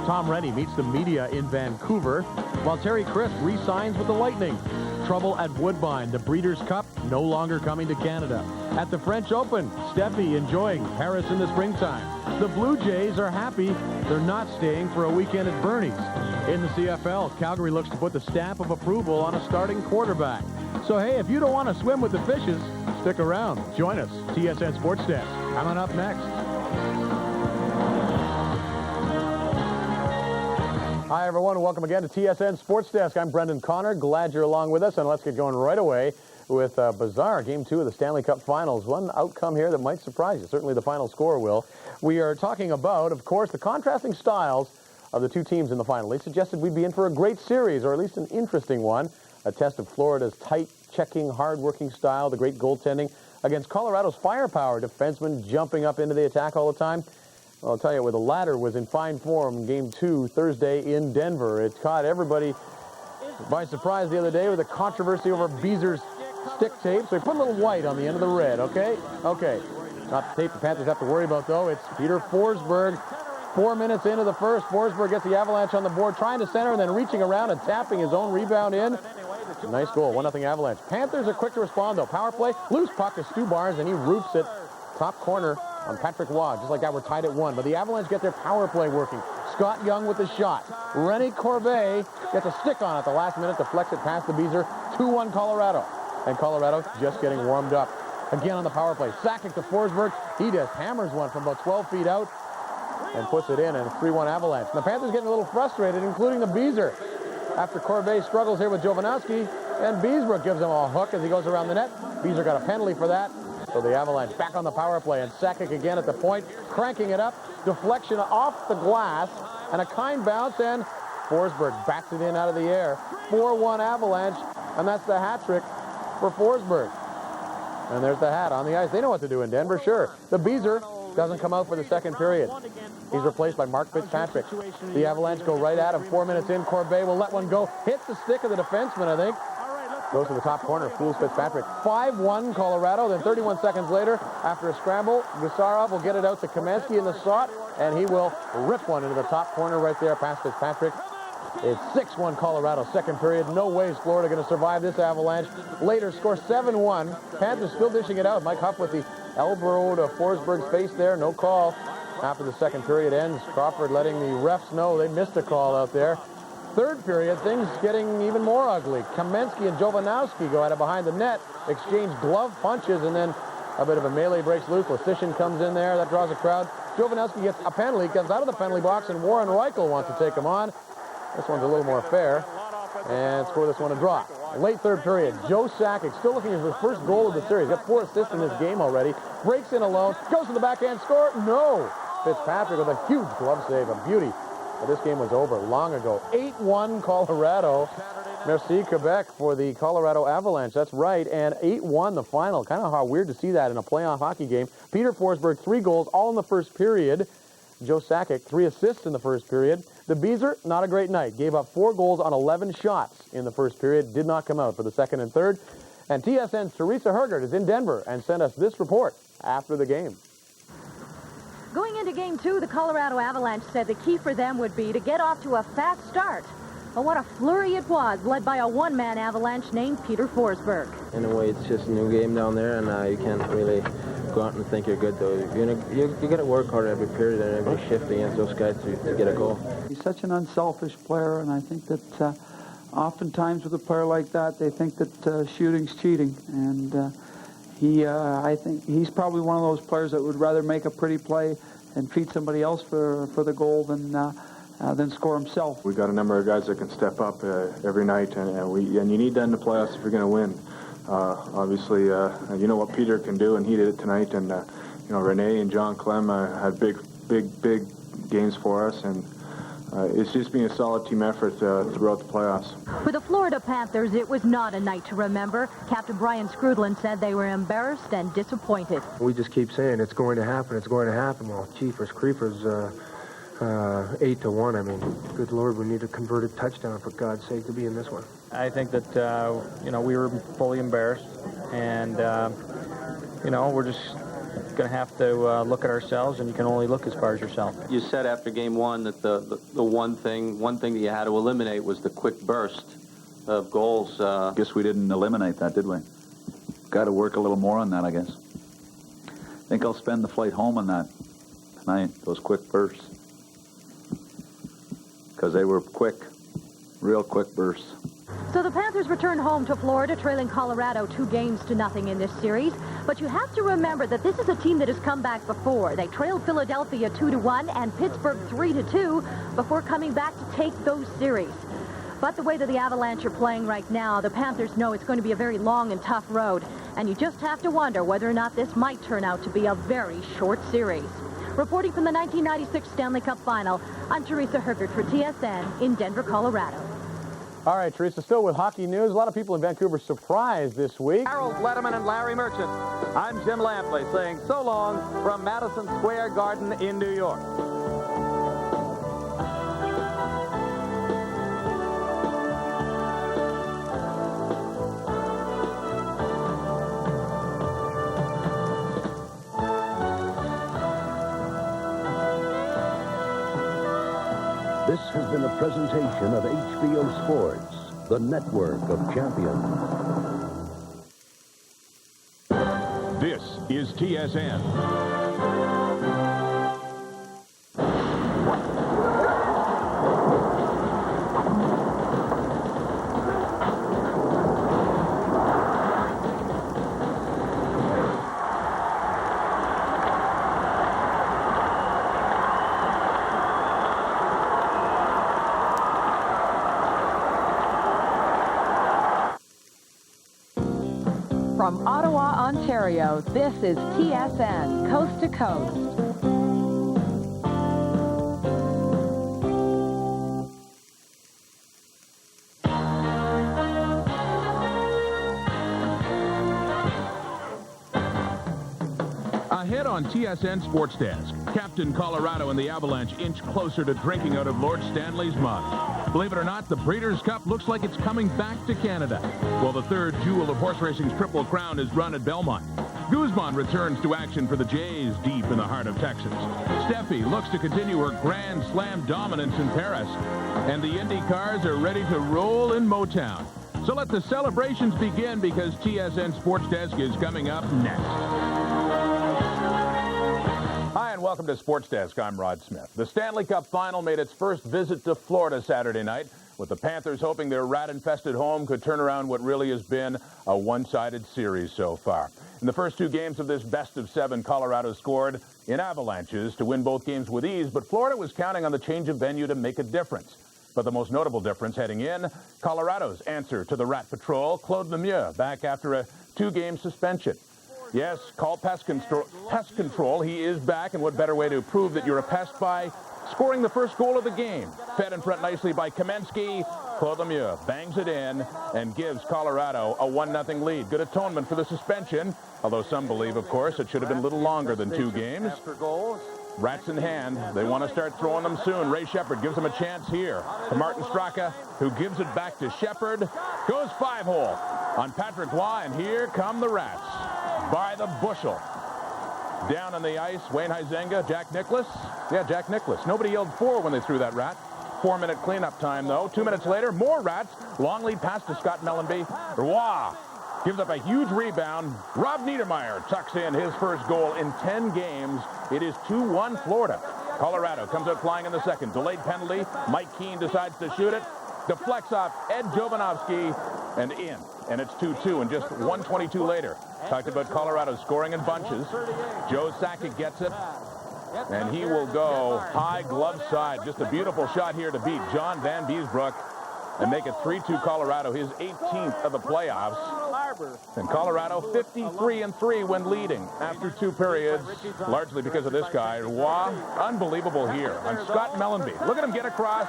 Tom Rennie meets the media in Vancouver, while Terry Crisp re-signs with the Lightning. Trouble at Woodbine. The Breeders' Cup no longer coming to Canada. At the French Open, Steffi enjoying Paris in the springtime. The Blue Jays are happy they're not staying for a weekend at Bernie's. In the CFL, Calgary looks to put the stamp of approval on a starting quarterback. So, hey, if you don't want to swim with the fishes, stick around. Join us. TSN Sports Desk. Coming up next. Hi, everyone. Welcome again to TSN Sports Desk. I'm Brendan Connor. Glad you're along with us, and let's get going right away with bizarre Game 2 of the Stanley Cup Finals. One outcome here that might surprise you. Certainly the final score will. We are talking about, of course, the contrasting styles of the two teams in the final. They suggested we'd be in for a great series, or at least an interesting one. A test of Florida's tight, checking, hard-working style, the great goaltending, against Colorado's firepower, defensemen jumping up into the attack all the time. Well, I'll tell you, where the latter was in fine form in Game 2 Thursday in Denver. It caught everybody by surprise the other day with a controversy over Beezer's stick tape. So he put a little white on the end of the red, okay? Okay. Not the tape the Panthers have to worry about, though. It's Peter Forsberg. 4 minutes into the first, Forsberg gets the Avalanche on the board, trying to center and then reaching around and tapping his own rebound in. Nice goal, 1-0 Avalanche. Panthers are quick to respond, though. Power play, loose puck to Stu Barnes, and he roofs it top corner on Patrick Waugh. Just like that, we're tied at 1. But the Avalanche get their power play working. Scott Young with the shot. Rennie Corbeil gets a stick on it at the last minute, deflects it past the Beezer. 2-1 Colorado. And Colorado just getting warmed up. Again on the power play. Sakic to Forsberg. He just hammers one from about 12 feet out and puts it in, and 3-1 Avalanche. And the Panthers getting a little frustrated, including the Beezer. After Corbeil struggles here with Jovanovski, and Beesbrook gives him a hook as he goes around the net. Beezer got a penalty for that. So the Avalanche back on the power play, and Sakic again at the point, cranking it up. Deflection off the glass, and a kind bounce, and Forsberg bats it in out of the air. 4-1 Avalanche, and that's the hat trick for Forsberg. And there's the hat on the ice. They know what to do in Denver, sure. The Beezer doesn't come out for the second period. He's replaced by Mark Fitzpatrick. The Avalanche go right at him. 4 minutes in, Corbeil will let one go. Hits the stick of the defenseman, I think. Goes to the top corner, fools Fitzpatrick. 5-1 Colorado. Then 31 seconds later, after a scramble, Gusarov will get it out to Kamensky in the slot, and he will rip one into the top corner right there past Fitzpatrick. It's 6-1 Colorado, second period. No way is Florida going to survive this Avalanche. Later, score 7-1. Panthers still dishing it out. Mike Huff with the elbow to Forsberg's face there. No call. After the second period ends, Crawford letting the refs know they missed a call out there. Third period, things getting even more ugly. Kamensky and Jovanovski go at it behind the net, exchange glove punches, and then a bit of a melee breaks loose. Lasician comes in there. That draws a crowd. Jovanovski gets a penalty, comes out of the penalty box, and Warren Reichel wants to take him on. This one's a little more fair, and score this one a draw. Late third period, Joe Sakic still looking for his first goal of the series. Got 4 assists in this game already. Breaks in alone, goes to the backhand, score. No! Fitzpatrick with a huge glove save, a beauty. But this game was over long ago. 8-1 Colorado. Merci Quebec for the Colorado Avalanche. That's right, and 8-1 the final. Kind of how weird to see that in a playoff hockey game. Peter Forsberg, 3 goals, all in the first period. Joe Sakic, 3 assists in the first period. The Beezer, not a great night. Gave up 4 goals on 11 shots in the first period. Did not come out for the second and third. And TSN's Teresa Hergert is in Denver and sent us this report after the game. Going into Game 2, the Colorado Avalanche said the key for them would be to get off to a fast start. But what a flurry it was, led by a one-man Avalanche named Peter Forsberg. In a way, it's just a new game down there, and you can't really go out and think you're good, though. You got to work hard every period and every shift against those guys to get a goal. He's such an unselfish player, and I think that oftentimes with a player like that, they think that shooting's cheating. And I think he's probably one of those players that would rather make a pretty play and feed somebody else for the goal than score himself. We've got a number of guys that can step up every night, and you need that in the playoffs if you're going to win. Obviously, you know what Peter can do, and he did it tonight. And Rene and John Clem had big games for us, and it's just been a solid team effort throughout the playoffs. For the Florida Panthers, it was not a night to remember. Captain Brian Skrudland said they were embarrassed and disappointed. We just keep saying it's going to happen, it's going to happen. Well, Chiefers, Creepers, 8-1. I mean, good Lord, we need a converted touchdown, for God's sake, to be in this one. I think that, we were fully embarrassed, and, we're just going to have to look at ourselves, and you can only look as far as yourself. You said after game one that the one thing that you had to eliminate was the quick burst of goals. Guess we didn't eliminate that, did we? Got to work a little more on that, I guess. I think I'll spend the flight home on that tonight, those quick bursts. Because they were quick, real quick bursts. So the Panthers return home to Florida, trailing Colorado 2-0 in this series. But you have to remember that this is a team that has come back before. They trailed Philadelphia 2-1 and Pittsburgh 3-2 before coming back to take those series. But the way that the Avalanche are playing right now, the Panthers know it's going to be a very long and tough road. And you just have to wonder whether or not this might turn out to be a very short series. Reporting from the 1996 Stanley Cup Final, I'm Teresa Hergert for TSN in Denver, Colorado. All right, Teresa, still with hockey news. A lot of people in Vancouver surprised this week. Harold Letterman and Larry Merchant. I'm Jim Lampley saying so long from Madison Square Garden in New York. This has been a presentation of HBO Sports, the network of champions. This is TSN. From Ottawa, Ontario, this is TSN, Coast to Coast. Ahead on TSN Sports Desk, Captain Colorado and the Avalanche inch closer to drinking out of Lord Stanley's mug. Believe it or not, the Breeders' Cup looks like it's coming back to Canada, while the third jewel of horse racing's Triple Crown is run at Belmont. Guzman returns to action for the Jays deep in the heart of Texas. Steffi looks to continue her Grand Slam dominance in Paris, and the Indy cars are ready to roll in Motown. So let the celebrations begin, because TSN Sports Desk is coming up next. Hi, and welcome to Sports Desk. I'm Rod Smith. The Stanley Cup Final made its first visit to Florida Saturday night, with the Panthers hoping their rat-infested home could turn around what really has been a one-sided series so far. In the first two games of this best-of-7, Colorado scored in avalanches to win both games with ease, but Florida was counting on the change of venue to make a difference. But the most notable difference heading in, Colorado's answer to the Rat Patrol, Claude Lemieux, back after a two-game suspension. Yes, call pest control. He is back, and what better way to prove that you're a pest by scoring the first goal of the game. Fed in front nicely by Kamensky. Claude Lemieux bangs it in and gives Colorado a 1-0 lead. Good atonement for the suspension, although some believe, of course, it should have been a little longer than 2 games. Rats in hand. They want to start throwing them soon. Ray Shepard gives them a chance here. To Martin Straka, who gives it back to Shepard. Goes 5-hole. on Patrick Waugh, and here come the Rats by the bushel. Down on the ice, Wayne Huizenga, Jack Nicklaus. Yeah, Jack Nicklaus. Nobody yelled 4 when they threw that rat. 4-minute cleanup time, though. 2 minutes later, more Rats. Long lead pass to Scott Mellenby. Waugh gives up a huge rebound. Rob Niedermeyer tucks in his first goal in 10 games. It is 2-1 Florida. Colorado comes out flying in the second. Delayed penalty. Mike Keane decides to shoot it. Deflects off Ed Jovanovski and in. And it's 2-2, and just 1:22 later. Talked about Colorado scoring in bunches. Joe Sakic gets it, and he will go high glove side. Just a beautiful shot here to beat John Van Beesbrook and make it 3-2 Colorado, his 18th of the playoffs. And Colorado 53-3 when leading after 2 periods, largely because of this guy. Waugh, unbelievable here on Scott Mellenby. Look at him get across,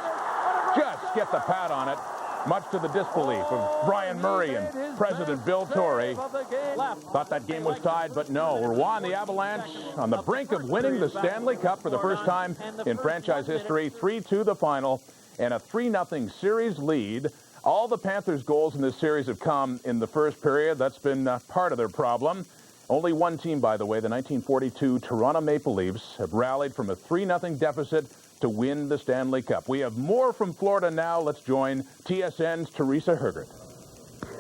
just get the pad on it. Much to the disbelief of Brian Murray and President Bill Torrey. Thought that game was tied, but no. Waugh and the Avalanche on the brink of winning the Stanley Cup for the first time in franchise history. 3-2 the final, and a 3-0 series lead. All the Panthers' goals in this series have come in the first period. That's been part of their problem. Only one team, by the way, the 1942 Toronto Maple Leafs, have rallied from a 3-0 deficit to win the Stanley Cup. We have more from Florida now. Let's join TSN's Teresa Hergert.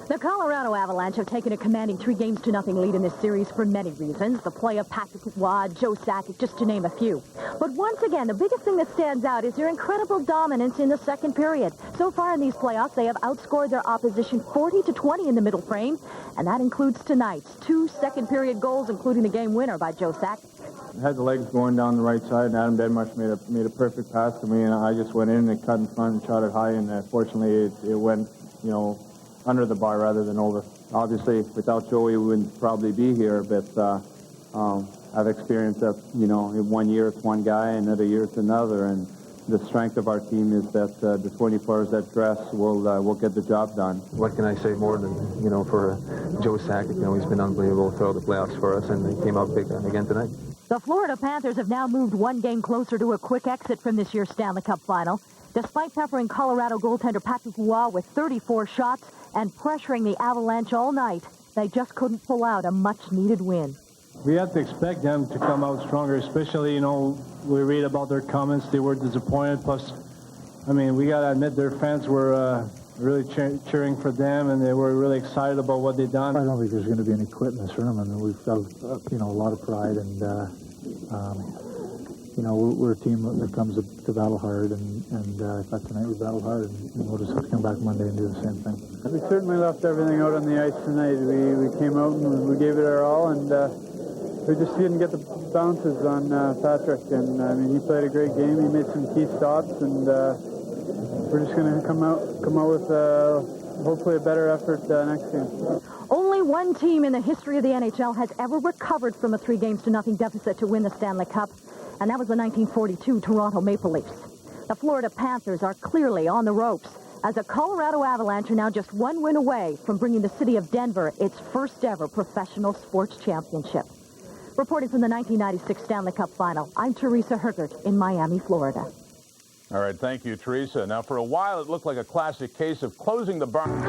The Colorado Avalanche have taken a commanding 3-0 lead in this series for many reasons. The play of Patrick Waugh, Joe Sakic, just to name a few. But once again, the biggest thing that stands out is their incredible dominance in the second period. So far in these playoffs, they have outscored their opposition 40-20 in the middle frame, and that includes tonight's 2 second-period goals, including the game winner by Joe Sakic. Had the legs going down the right side, and Adam Denmark made a perfect pass to me, and I just went in and cut in front and shot it high, and fortunately it went, under the bar rather than over. Obviously, without Joey, we wouldn't probably be here, but I've experienced that, in 1 year it's one guy, another year it's another, and the strength of our team is that the 20 players that dress will get the job done. What can I say more than, for Joe Sakic, he's been unbelievable throughout the playoffs for us, and he came out big again tonight. The Florida Panthers have now moved 1 game closer to a quick exit from this year's Stanley Cup final. Despite peppering Colorado goaltender Patrick Waugh with 34 shots and pressuring the Avalanche all night, they just couldn't pull out a much-needed win. We had to expect them to come out stronger, especially, we read about their comments. They were disappointed. Plus, we got to admit their fans were really cheering for them, and they were really excited about what they've done. I don't think there's going to be any quit in this room. We've got, a lot of pride, and, we're a team that comes to battle hard, and I thought tonight we battled hard, and we'll just have to come back Monday and do the same thing. We certainly left everything out on the ice tonight. We came out and we gave it our all, and we just didn't get the bounces on Patrick, and he played a great game. He made some key stops, and we're just going to come out with hopefully a better effort next game. Only one team in the history of the NHL has ever recovered from a 3-0 deficit to win the Stanley Cup, and that was the 1942 Toronto Maple Leafs. The Florida Panthers are clearly on the ropes, as the Colorado Avalanche are now just 1 win away from bringing the city of Denver its first ever professional sports championship. Reporting from the 1996 Stanley Cup Final, I'm Teresa Hergert in Miami, Florida. All right, thank you, Teresa. Now, for a while, it looked like a classic case of closing the barn.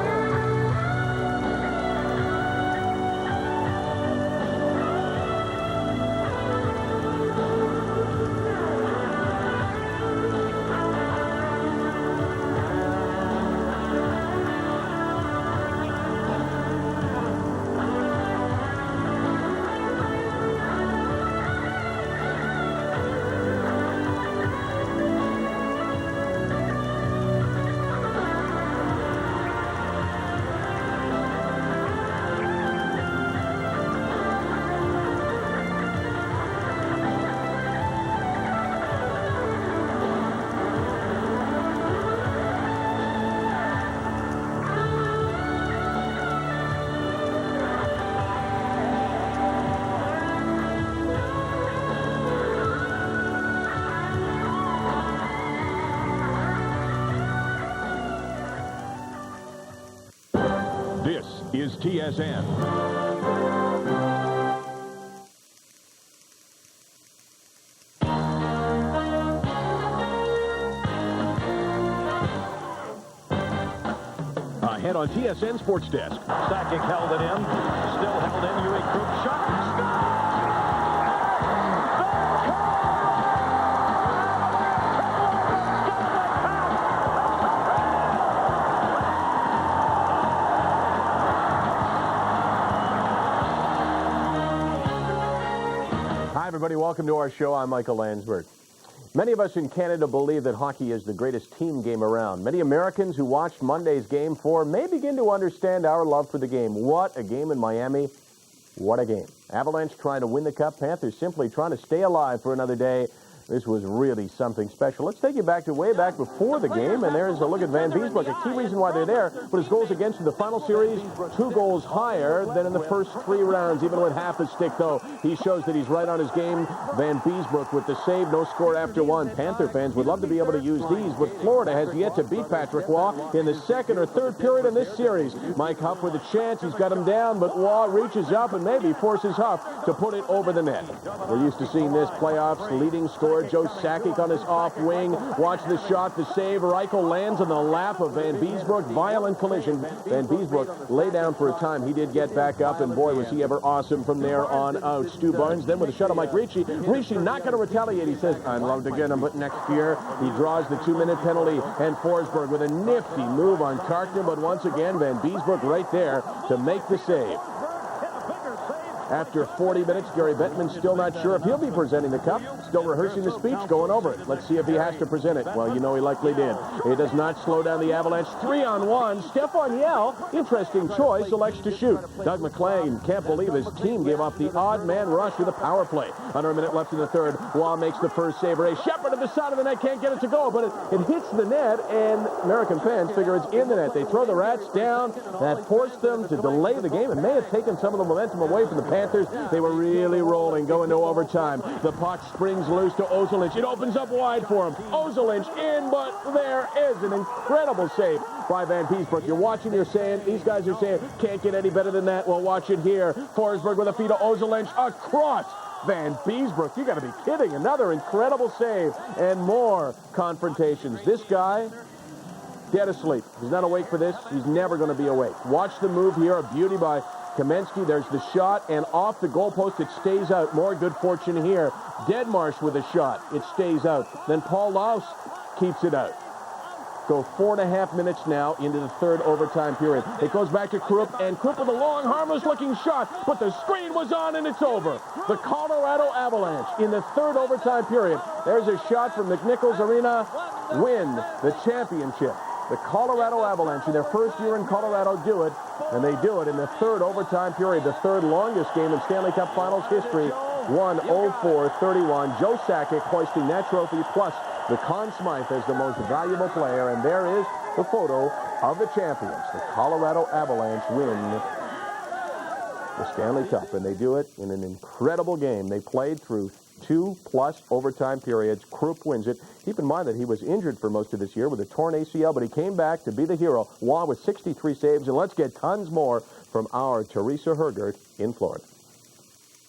This is TSN. ahead on TSN Sports Desk. Sakic held it in. Still held in. Uwe Krupp shot. Hi, everybody. Welcome to our show. I'm Michael Landsberg. Many of us in Canada believe that hockey is the greatest team game around. Many Americans who watched Monday's Game 4 may begin to understand our love for the game. What a game in Miami. What a game. Avalanche trying to win the Cup. Panthers simply trying to stay alive for another day. This was really something special. Let's take you back to way back before the game, and there's a look at Van Beesbroek. A key reason why they're there, but his goals against in the final series, 2 goals higher than in the first 3 rounds. Even with half a stick, though, he shows that he's right on his game. Van Beesbroek with the save, no score after 1. Panther fans would love to be able to use these, but Florida has yet to beat Patrick Waugh in the second or third period in this series. Mike Huff with a chance. He's got him down, but Waugh reaches up and maybe forces Huff to put it over the net. We're used to seeing this playoffs leading scorer Joe Sakic on his off wing. Watch the shot, the save. Reichel lands on the lap of Van Beesbroek. Violent collision. Van Beesbroek lay down for a time. He did get back up, and boy, was he ever awesome from there on out. Stu Barnes then with a shot on Mike Ricci. Ricci not going to retaliate. He says, I'd love to get him, but next year he draws the 2-minute penalty. And Forsberg with a nifty move on Karkner, but once again, Van Beesbroek right there to make the save. After 40 minutes, Gary Bettman's still not sure if he'll be presenting the cup. Still rehearsing the speech, going over it. Let's see if he has to present it. Well, you know he likely did. It does not slow down the Avalanche. 3-on-1. Stefan Yell, interesting choice, elects to shoot. Doug McLean can't believe his team gave up the odd man rush with a power play. Under a minute left in the third. Waugh makes the first save. Ray Shepard at the side of the net can't get it to go, but it hits the net, and American fans figure it's in the net. They throw the Rats down. That forced them to delay the game. It may have taken some of the momentum away from the Panthers. They were really rolling, going to overtime. The puck springs loose to Ozolinsh. It opens up wide for him. Ozolinsh in, but there is an incredible save by Van Beesbroek. You're watching, you're saying, these guys are saying, can't get any better than that. Well, watch it here. Forsberg with a feed to Ozolinsh across Van Beesbroek. You got to be kidding. Another incredible save and more confrontations. This guy, dead asleep. He's not awake for this. He's never going to be awake. Watch the move here. A beauty by Kamensky. There's the shot, and off the goalpost, it stays out. More good fortune here. Deadmarsh with a shot. It stays out. Then Paul Laus keeps it out. Go 4.5 minutes now into the third overtime period. It goes back to Krupp, and Krupp with a long, harmless-looking shot, but the screen was on, and it's over. The Colorado Avalanche in the third overtime period. There's a shot from McNichols Arena. Win the championship. The Colorado Avalanche, in their first year in Colorado, do it, and they do it in the third overtime period, the third longest game in Stanley Cup Finals history. 1:04:31. Joe Sakic hoisting that trophy, plus the Conn Smythe as the most valuable player, and there is the photo of the champions. The Colorado Avalanche win the Stanley Cup, and they do it in an incredible game. They played through 2+ overtime periods. Krupp wins it. Keep in mind that he was injured for most of this year with a torn ACL, but he came back to be the hero. Waugh with 63 saves, and let's get tons more from our Teresa Hergert in Florida.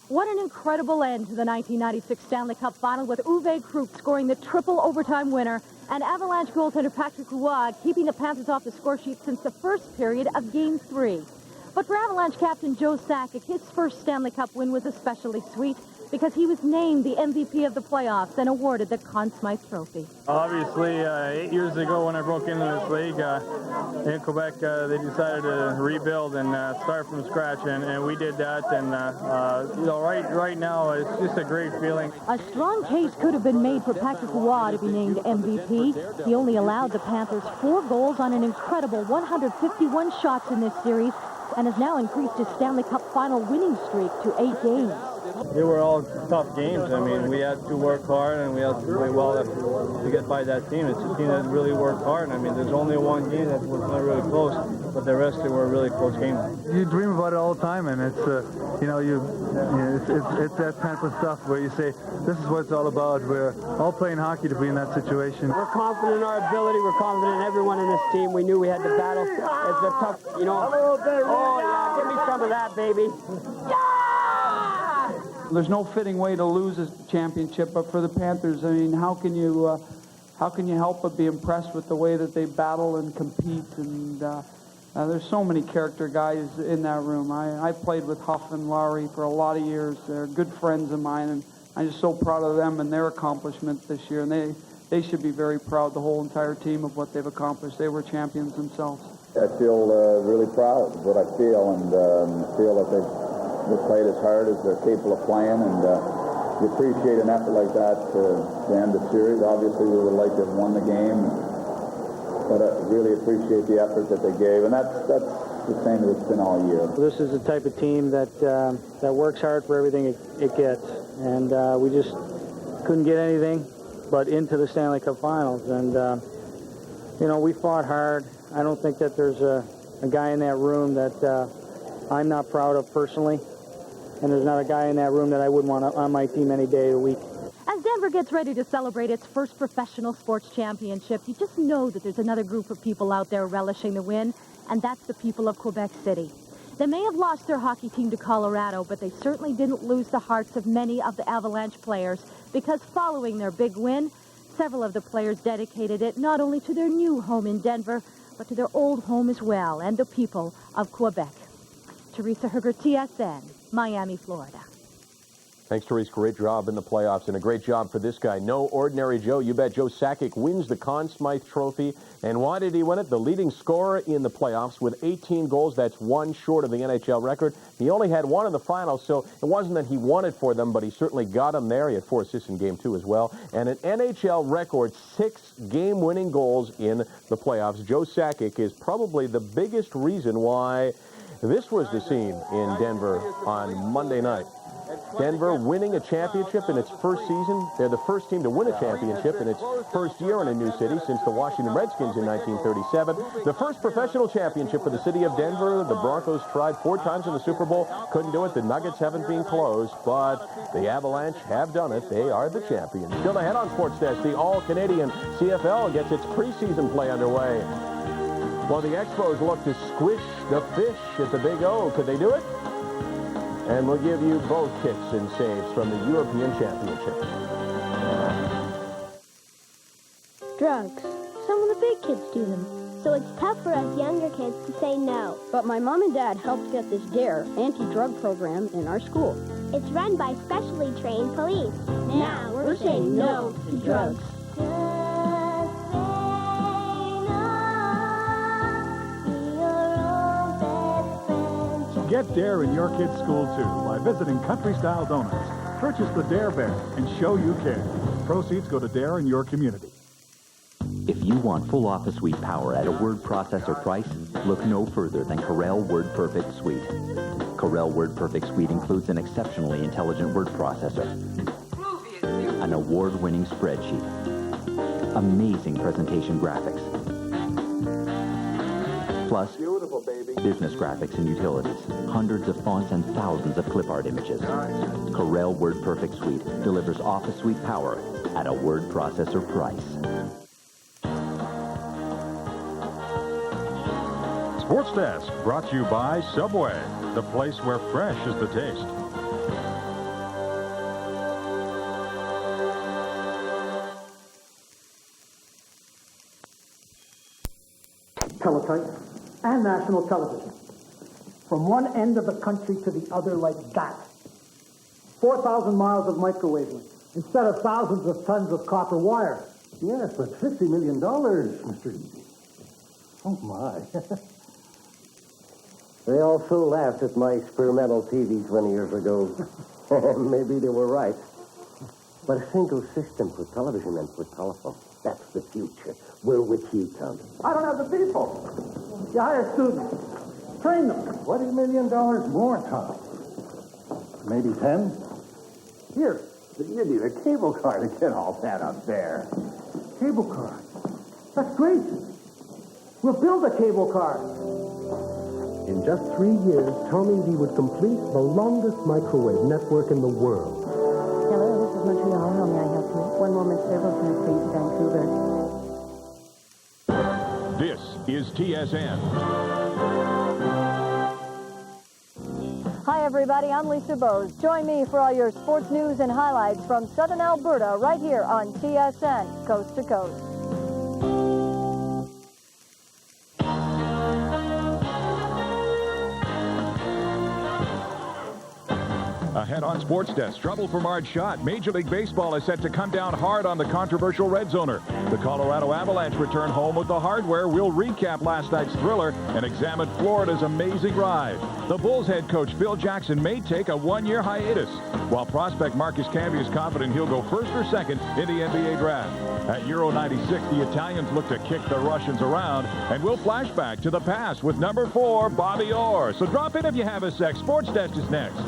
What an incredible end to the 1996 Stanley Cup Final, with Uwe Krupp scoring the triple overtime winner and Avalanche goaltender Patrick Roy keeping the Panthers off the score sheet since the first period of Game 3. But for Avalanche captain Joe Sakic, his first Stanley Cup win was especially sweet because he was named the MVP of the playoffs and awarded the Conn Smythe Trophy. Obviously, 8 years ago when I broke into this league, in Quebec, they decided to rebuild and start from scratch, and we did that. And you know, right now, it's just a great feeling. A strong case could have been made for Patrick Roy to be named MVP. He only allowed the Panthers 4 goals on an incredible 151 shots in this series, and has now increased his Stanley Cup final winning streak to 8 games. They were all tough games. I mean, we had to work hard and we had to play well to get by that team. It's a team that really worked hard. I mean, there's only one game that was not really close, but the rest, they were really close games. You dream about it all the time, and it's you know, it's that type of stuff where you say, this is what it's all about. We're all playing hockey to be in that situation. We're confident in our ability. We're confident in everyone in this team. We knew we had to battle. It's a tough, you know. Oh yeah, give me some of that, baby. There's no fitting way to lose a championship, but for the Panthers, I mean, how can you help but be impressed with the way that they battle and compete? And There's so many character guys in that room. I played with Huff and Lowry for a lot of years. They're good friends of mine, and I'm just so proud of them and their accomplishments this year. And they should be very proud, the whole entire team, of what they've accomplished. They were champions themselves. I feel really proud of what I feel, and feel that they've played as hard as they're capable of playing, and you appreciate an effort like that to end the series. Obviously, we would like to have won the game, but I really appreciate the effort that they gave, and that's the same as it's been all year. This is the type of team that works hard for everything it gets, and we just couldn't get anything but into the Stanley Cup Finals, and we fought hard. I don't think that there's a guy in that room that I'm not proud of personally, and there's not a guy in that room that I wouldn't want on my team any day of the week. As Denver gets ready to celebrate its first professional sports championship, you just know that there's another group of people out there relishing the win, and that's the people of Quebec City. They may have lost their hockey team to Colorado, but they certainly didn't lose the hearts of many of the Avalanche players, because following their big win, several of the players dedicated it not only to their new home in Denver, but to their old home as well, and the people of Quebec. Teresa Herger, TSN, Miami, Florida. Thanks, Therese. Great job in the playoffs, and a great job for this guy. No ordinary Joe. You bet. Joe Sakic wins the Conn Smythe Trophy. And why did he win it? The leading scorer in the playoffs with 18 goals. That's one short of the NHL record. He only had one in the finals, so it wasn't that he won it for them, but he certainly got them there. He had 4 assists in Game 2 as well. And an NHL record 6 game-winning goals in the playoffs. Joe Sakic is probably the biggest reason why this was the scene in Denver on Monday night. Denver winning a championship in its first season. They're the first team to win a championship in its first year in a new city since the Washington Redskins in 1937. The first professional championship for the city of Denver. The Broncos tried 4 times in the Super Bowl. Couldn't do it. The Nuggets haven't been close, but the Avalanche have done it. They are the champions. Still ahead on Sports Desk, the All-Canadian CFL gets its preseason play underway. Well, the Expos look to squish the fish at the Big O. Could they do it? And we'll give you both kicks and saves from the European Championship. Drugs. Some of the big kids do them. So it's tough for us younger kids to say no. But my mom and dad helped get this DARE anti-drug program in our school. It's run by specially trained police. Now we're saying no to drugs. Get DARE in your kid's school, too, by visiting Country Style Donuts. Purchase the DARE Bear and show you care. Proceeds go to DARE in your community. If you want full office suite power at a word processor price, look no further than Corel Word Perfect Suite. Corel Word Perfect Suite includes an exceptionally intelligent word processor, an award-winning spreadsheet, amazing presentation graphics, plus business graphics and utilities, hundreds of fonts and thousands of clip art images. Corel Word Perfect Suite delivers office suite power at a word processor price. Sports Desk brought to you by Subway, the place where fresh is the taste. Teletype and national television. From one end of the country to the other like that. 4,000 miles of microwave link instead of thousands of tons of copper wire. Yes, but $50 million, Mr. Oh, my. They also laughed at my experimental TV 20 years ago. Maybe they were right. But a single system for television and for telephone, that's the future. We're with you, Tom. I don't have the people. You hire students. Train them. $20 million more, Tom. Maybe 10? Here. You need a cable car to get all that up there. Cable car? That's great. We'll build a cable car. In just 3 years, Tommy, he would complete the longest microwave network in the world. Hello, this is Montreal. How may I help you? One moment, sir. We'll transfer you to Vancouver. This is TSN. Hi, everybody. I'm Lisa Bose. Join me for all your sports news and highlights from Southern Alberta right here on TSN, Coast to Coast. Ahead on Sports Desk, trouble for Marge Schott. Major League Baseball is set to come down hard on the controversial Red Zoner. The Colorado Avalanche return home with the hardware. We'll recap last night's thriller and examine Florida's amazing ride. The Bulls head coach Phil Jackson may take a one-year hiatus, while prospect Marcus Camby is confident he'll go first or second in the NBA draft. At Euro 96, the Italians look to kick the Russians around, and we'll flash back to the past with number 4, Bobby Orr. So drop in if you have a sec. Sports Desk is next.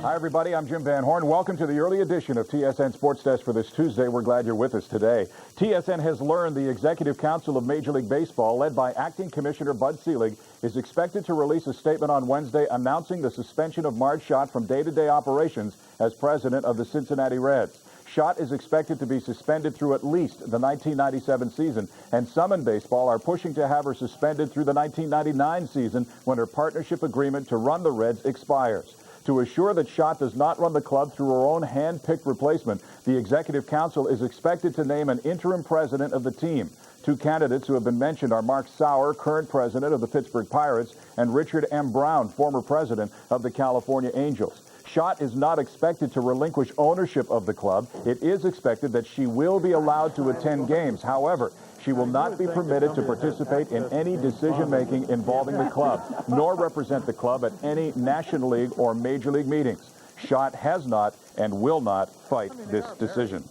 Hi, everybody. I'm Jim Van Horn. Welcome to the early edition of TSN Sports Desk for this Tuesday. We're glad you're with us today. TSN has learned the Executive Council of Major League Baseball, led by Acting Commissioner Bud Selig, is expected to release a statement on Wednesday announcing the suspension of Marge Schott from day-to-day operations as president of the Cincinnati Reds. Schott is expected to be suspended through at least the 1997 season, and some in baseball are pushing to have her suspended through the 1999 season when her partnership agreement to run the Reds expires. To assure that Schott does not run the club through her own hand-picked replacement, the Executive Council is expected to name an interim president of the team. Two candidates who have been mentioned are Mark Sauer, current president of the Pittsburgh Pirates, and Richard M. Brown, former president of the California Angels. Schott is not expected to relinquish ownership of the club. It is expected that she will be allowed to attend games. However, she will not be permitted to participate in any decision-making involving the club, nor represent the club at any National League or Major League meetings. Schott has not and will not fight this decision.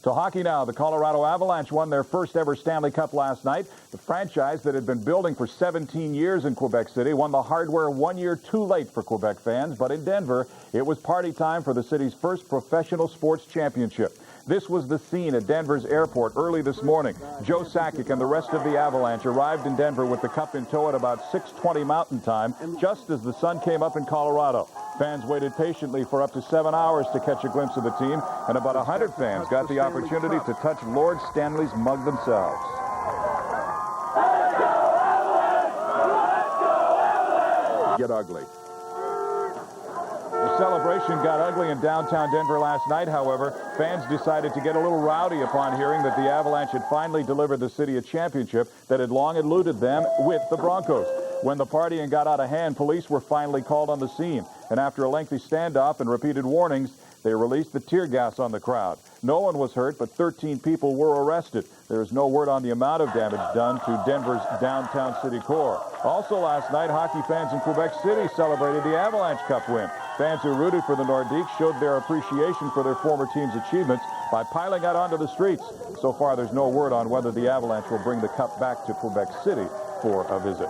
To hockey now, the Colorado Avalanche won their first ever Stanley Cup last night. The franchise that had been building for 17 years in Quebec City won the hardware 1 year too late for Quebec fans, but in Denver, it was party time for the city's first professional sports championship. This was the scene at Denver's airport early this morning. Joe Sakic and the rest of the Avalanche arrived in Denver with the cup in tow at about 6:20 Mountain Time, just as the sun came up in Colorado. Fans waited patiently for up to 7 hours to catch a glimpse of the team, and about 100 fans got the opportunity to touch Lord Stanley's mug themselves. Get ugly. The celebration got ugly in downtown Denver last night, however. Fans decided to get a little rowdy upon hearing that the Avalanche had finally delivered the city a championship that had long eluded them with the Broncos. When the partying got out of hand, police were finally called on the scene, and after a lengthy standoff and repeated warnings, they released the tear gas on the crowd. No one was hurt, but 13 people were arrested. There is no word on the amount of damage done to Denver's downtown city core. Also last night, hockey fans in Quebec City celebrated the Avalanche Cup win. Fans who rooted for the Nordiques showed their appreciation for their former team's achievements by piling out onto the streets. So far, there's no word on whether the Avalanche will bring the cup back to Quebec City for a visit.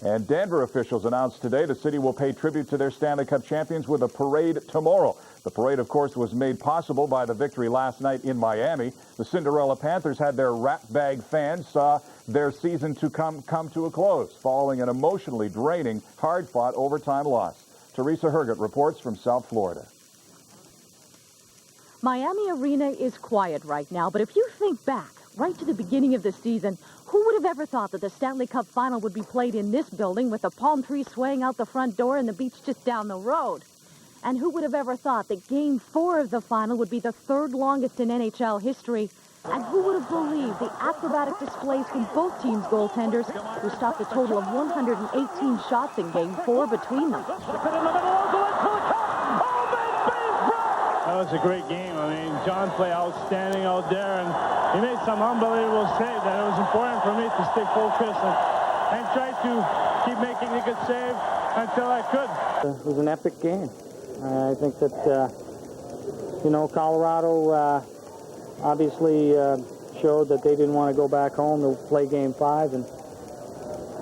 And Denver officials announced today the city will pay tribute to their Stanley Cup champions with a parade tomorrow. The parade, of course, was made possible by the victory last night in Miami. The Cinderella Panthers had their rat bag fans saw their season to come to a close following an emotionally draining, hard-fought overtime loss. Teresa Herget reports from South Florida. Miami Arena is quiet right now, but if you think back right to the beginning of the season, who would have ever thought that the Stanley Cup final would be played in this building with the palm trees swaying out the front door and the beach just down the road? And who would have ever thought that Game 4 of the final would be the third longest in NHL history? And who would have believed the acrobatic displays from both teams' goaltenders, who stopped a total of 118 shots in Game 4 between them? That was a great game. I mean, John played outstanding out there, and he made some unbelievable saves, and it was important for me to stay focused and try to keep making a good save until I could. It was an epic game. I think that, Colorado obviously showed that they didn't want to go back home to play Game 5,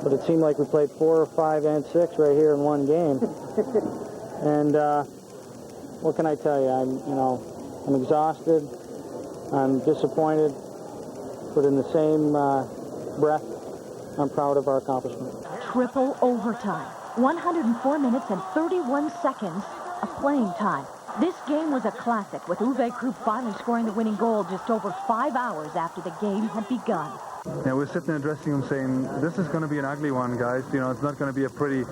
but it seemed like we played 4, 5, and 6 right here in one game. And what can I tell you? I'm exhausted. I'm disappointed, but in the same breath, I'm proud of our accomplishment. Triple overtime, 104 minutes and 31 seconds of playing time. This game was a classic, with Uwe Krupp finally scoring the winning goal just over 5 hours after the game had begun. Yeah, we're sitting in the dressing room saying, this is going to be an ugly one, guys. It's not going to be a pretty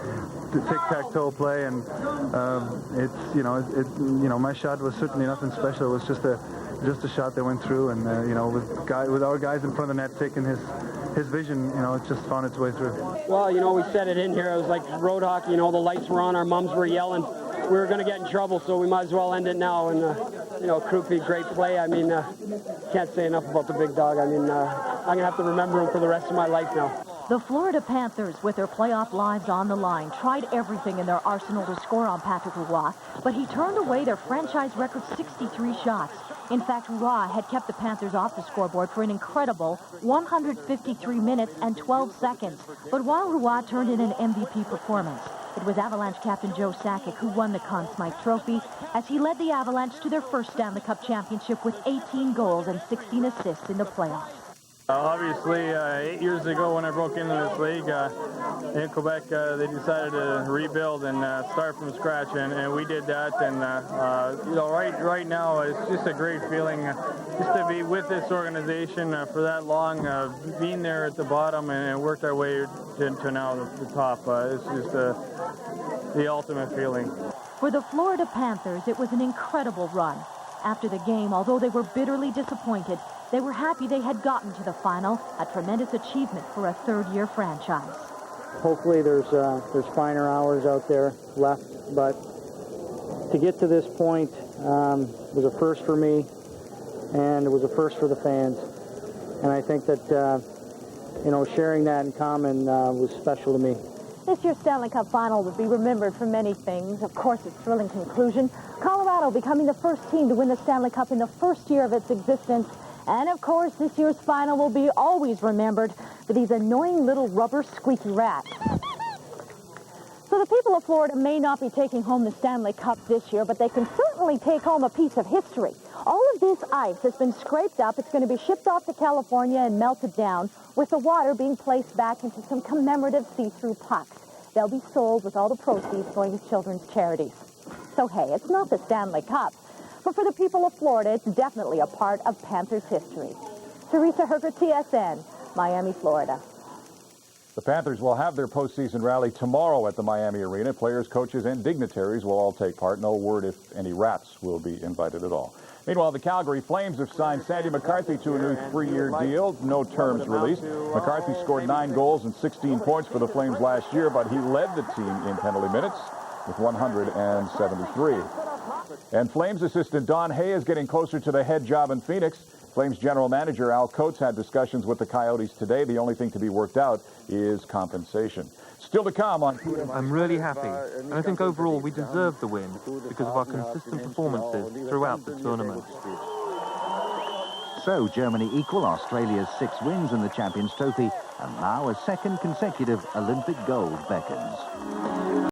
tic-tac-toe play, and my shot was certainly nothing special. It was just a shot that went through, and with our guys in front of the net taking his vision, it's just found its way through. Well, we said it in here. It was like road hockey. The lights were on. Our mums were yelling. We were going to get in trouble, so we might as well end it now. And, Krupe, great play. I mean, can't say enough about the big dog. I mean, I'm going to have to remember him for the rest of my life now. The Florida Panthers, with their playoff lives on the line, tried everything in their arsenal to score on Patrick Roy, but he turned away their franchise record 63 shots. In fact, Roy had kept the Panthers off the scoreboard for an incredible 153 minutes and 12 seconds. But while Roy turned in an MVP performance, it was Avalanche captain Joe Sakic who won the Conn Smythe Trophy as he led the Avalanche to their first Stanley Cup championship with 18 goals and 16 assists in the playoffs. Obviously, 8 years ago when I broke into this league, in Quebec, they decided to rebuild and start from scratch, and we did that. And right now, it's just a great feeling just to be with this organization for that long, being there at the bottom and worked our way to now the top. It's just the ultimate feeling. For the Florida Panthers, it was an incredible run. After the game, although they were bitterly disappointed, they were happy they had gotten to the final, a tremendous achievement for a third-year franchise. Hopefully there's finer hours out there left, but to get to this point was a first for me, and it was a first for the fans. And I think that, sharing that in common was special to me. This year's Stanley Cup final will be remembered for many things. Of course, its thrilling conclusion, Colorado becoming the first team to win the Stanley Cup in the first year of its existence. And, of course, this year's final will be always remembered for these annoying little rubber squeaky rats. So the people of Florida may not be taking home the Stanley Cup this year, but they can certainly take home a piece of history. All of this ice has been scraped up. It's going to be shipped off to California and melted down, with the water being placed back into some commemorative see-through pucks. They'll be sold with all the proceeds going to children's charities. So, hey, it's not the Stanley Cup, but for the people of Florida, it's definitely a part of Panthers history. Teresa Herger, TSN, Miami, Florida. The Panthers will have their postseason rally tomorrow at the Miami Arena. Players, coaches, and dignitaries will all take part. No word if any rats will be invited at all. Meanwhile, the Calgary Flames have signed Sandy McCarthy to a new 3-year deal. No terms released. McCarthy scored 9 goals and 16 points for the Flames last year, but he led the team in penalty minutes with 173. And Flames assistant Don Hay is getting closer to the head job in Phoenix. Flames general manager Al Coates had discussions with the Coyotes today. The only thing to be worked out is compensation. Still to come on... I'm really happy, and I think overall we deserve the win because of our consistent performances throughout the tournament. So Germany equal Australia's 6 wins in the Champions Trophy, and now a second consecutive Olympic gold beckons.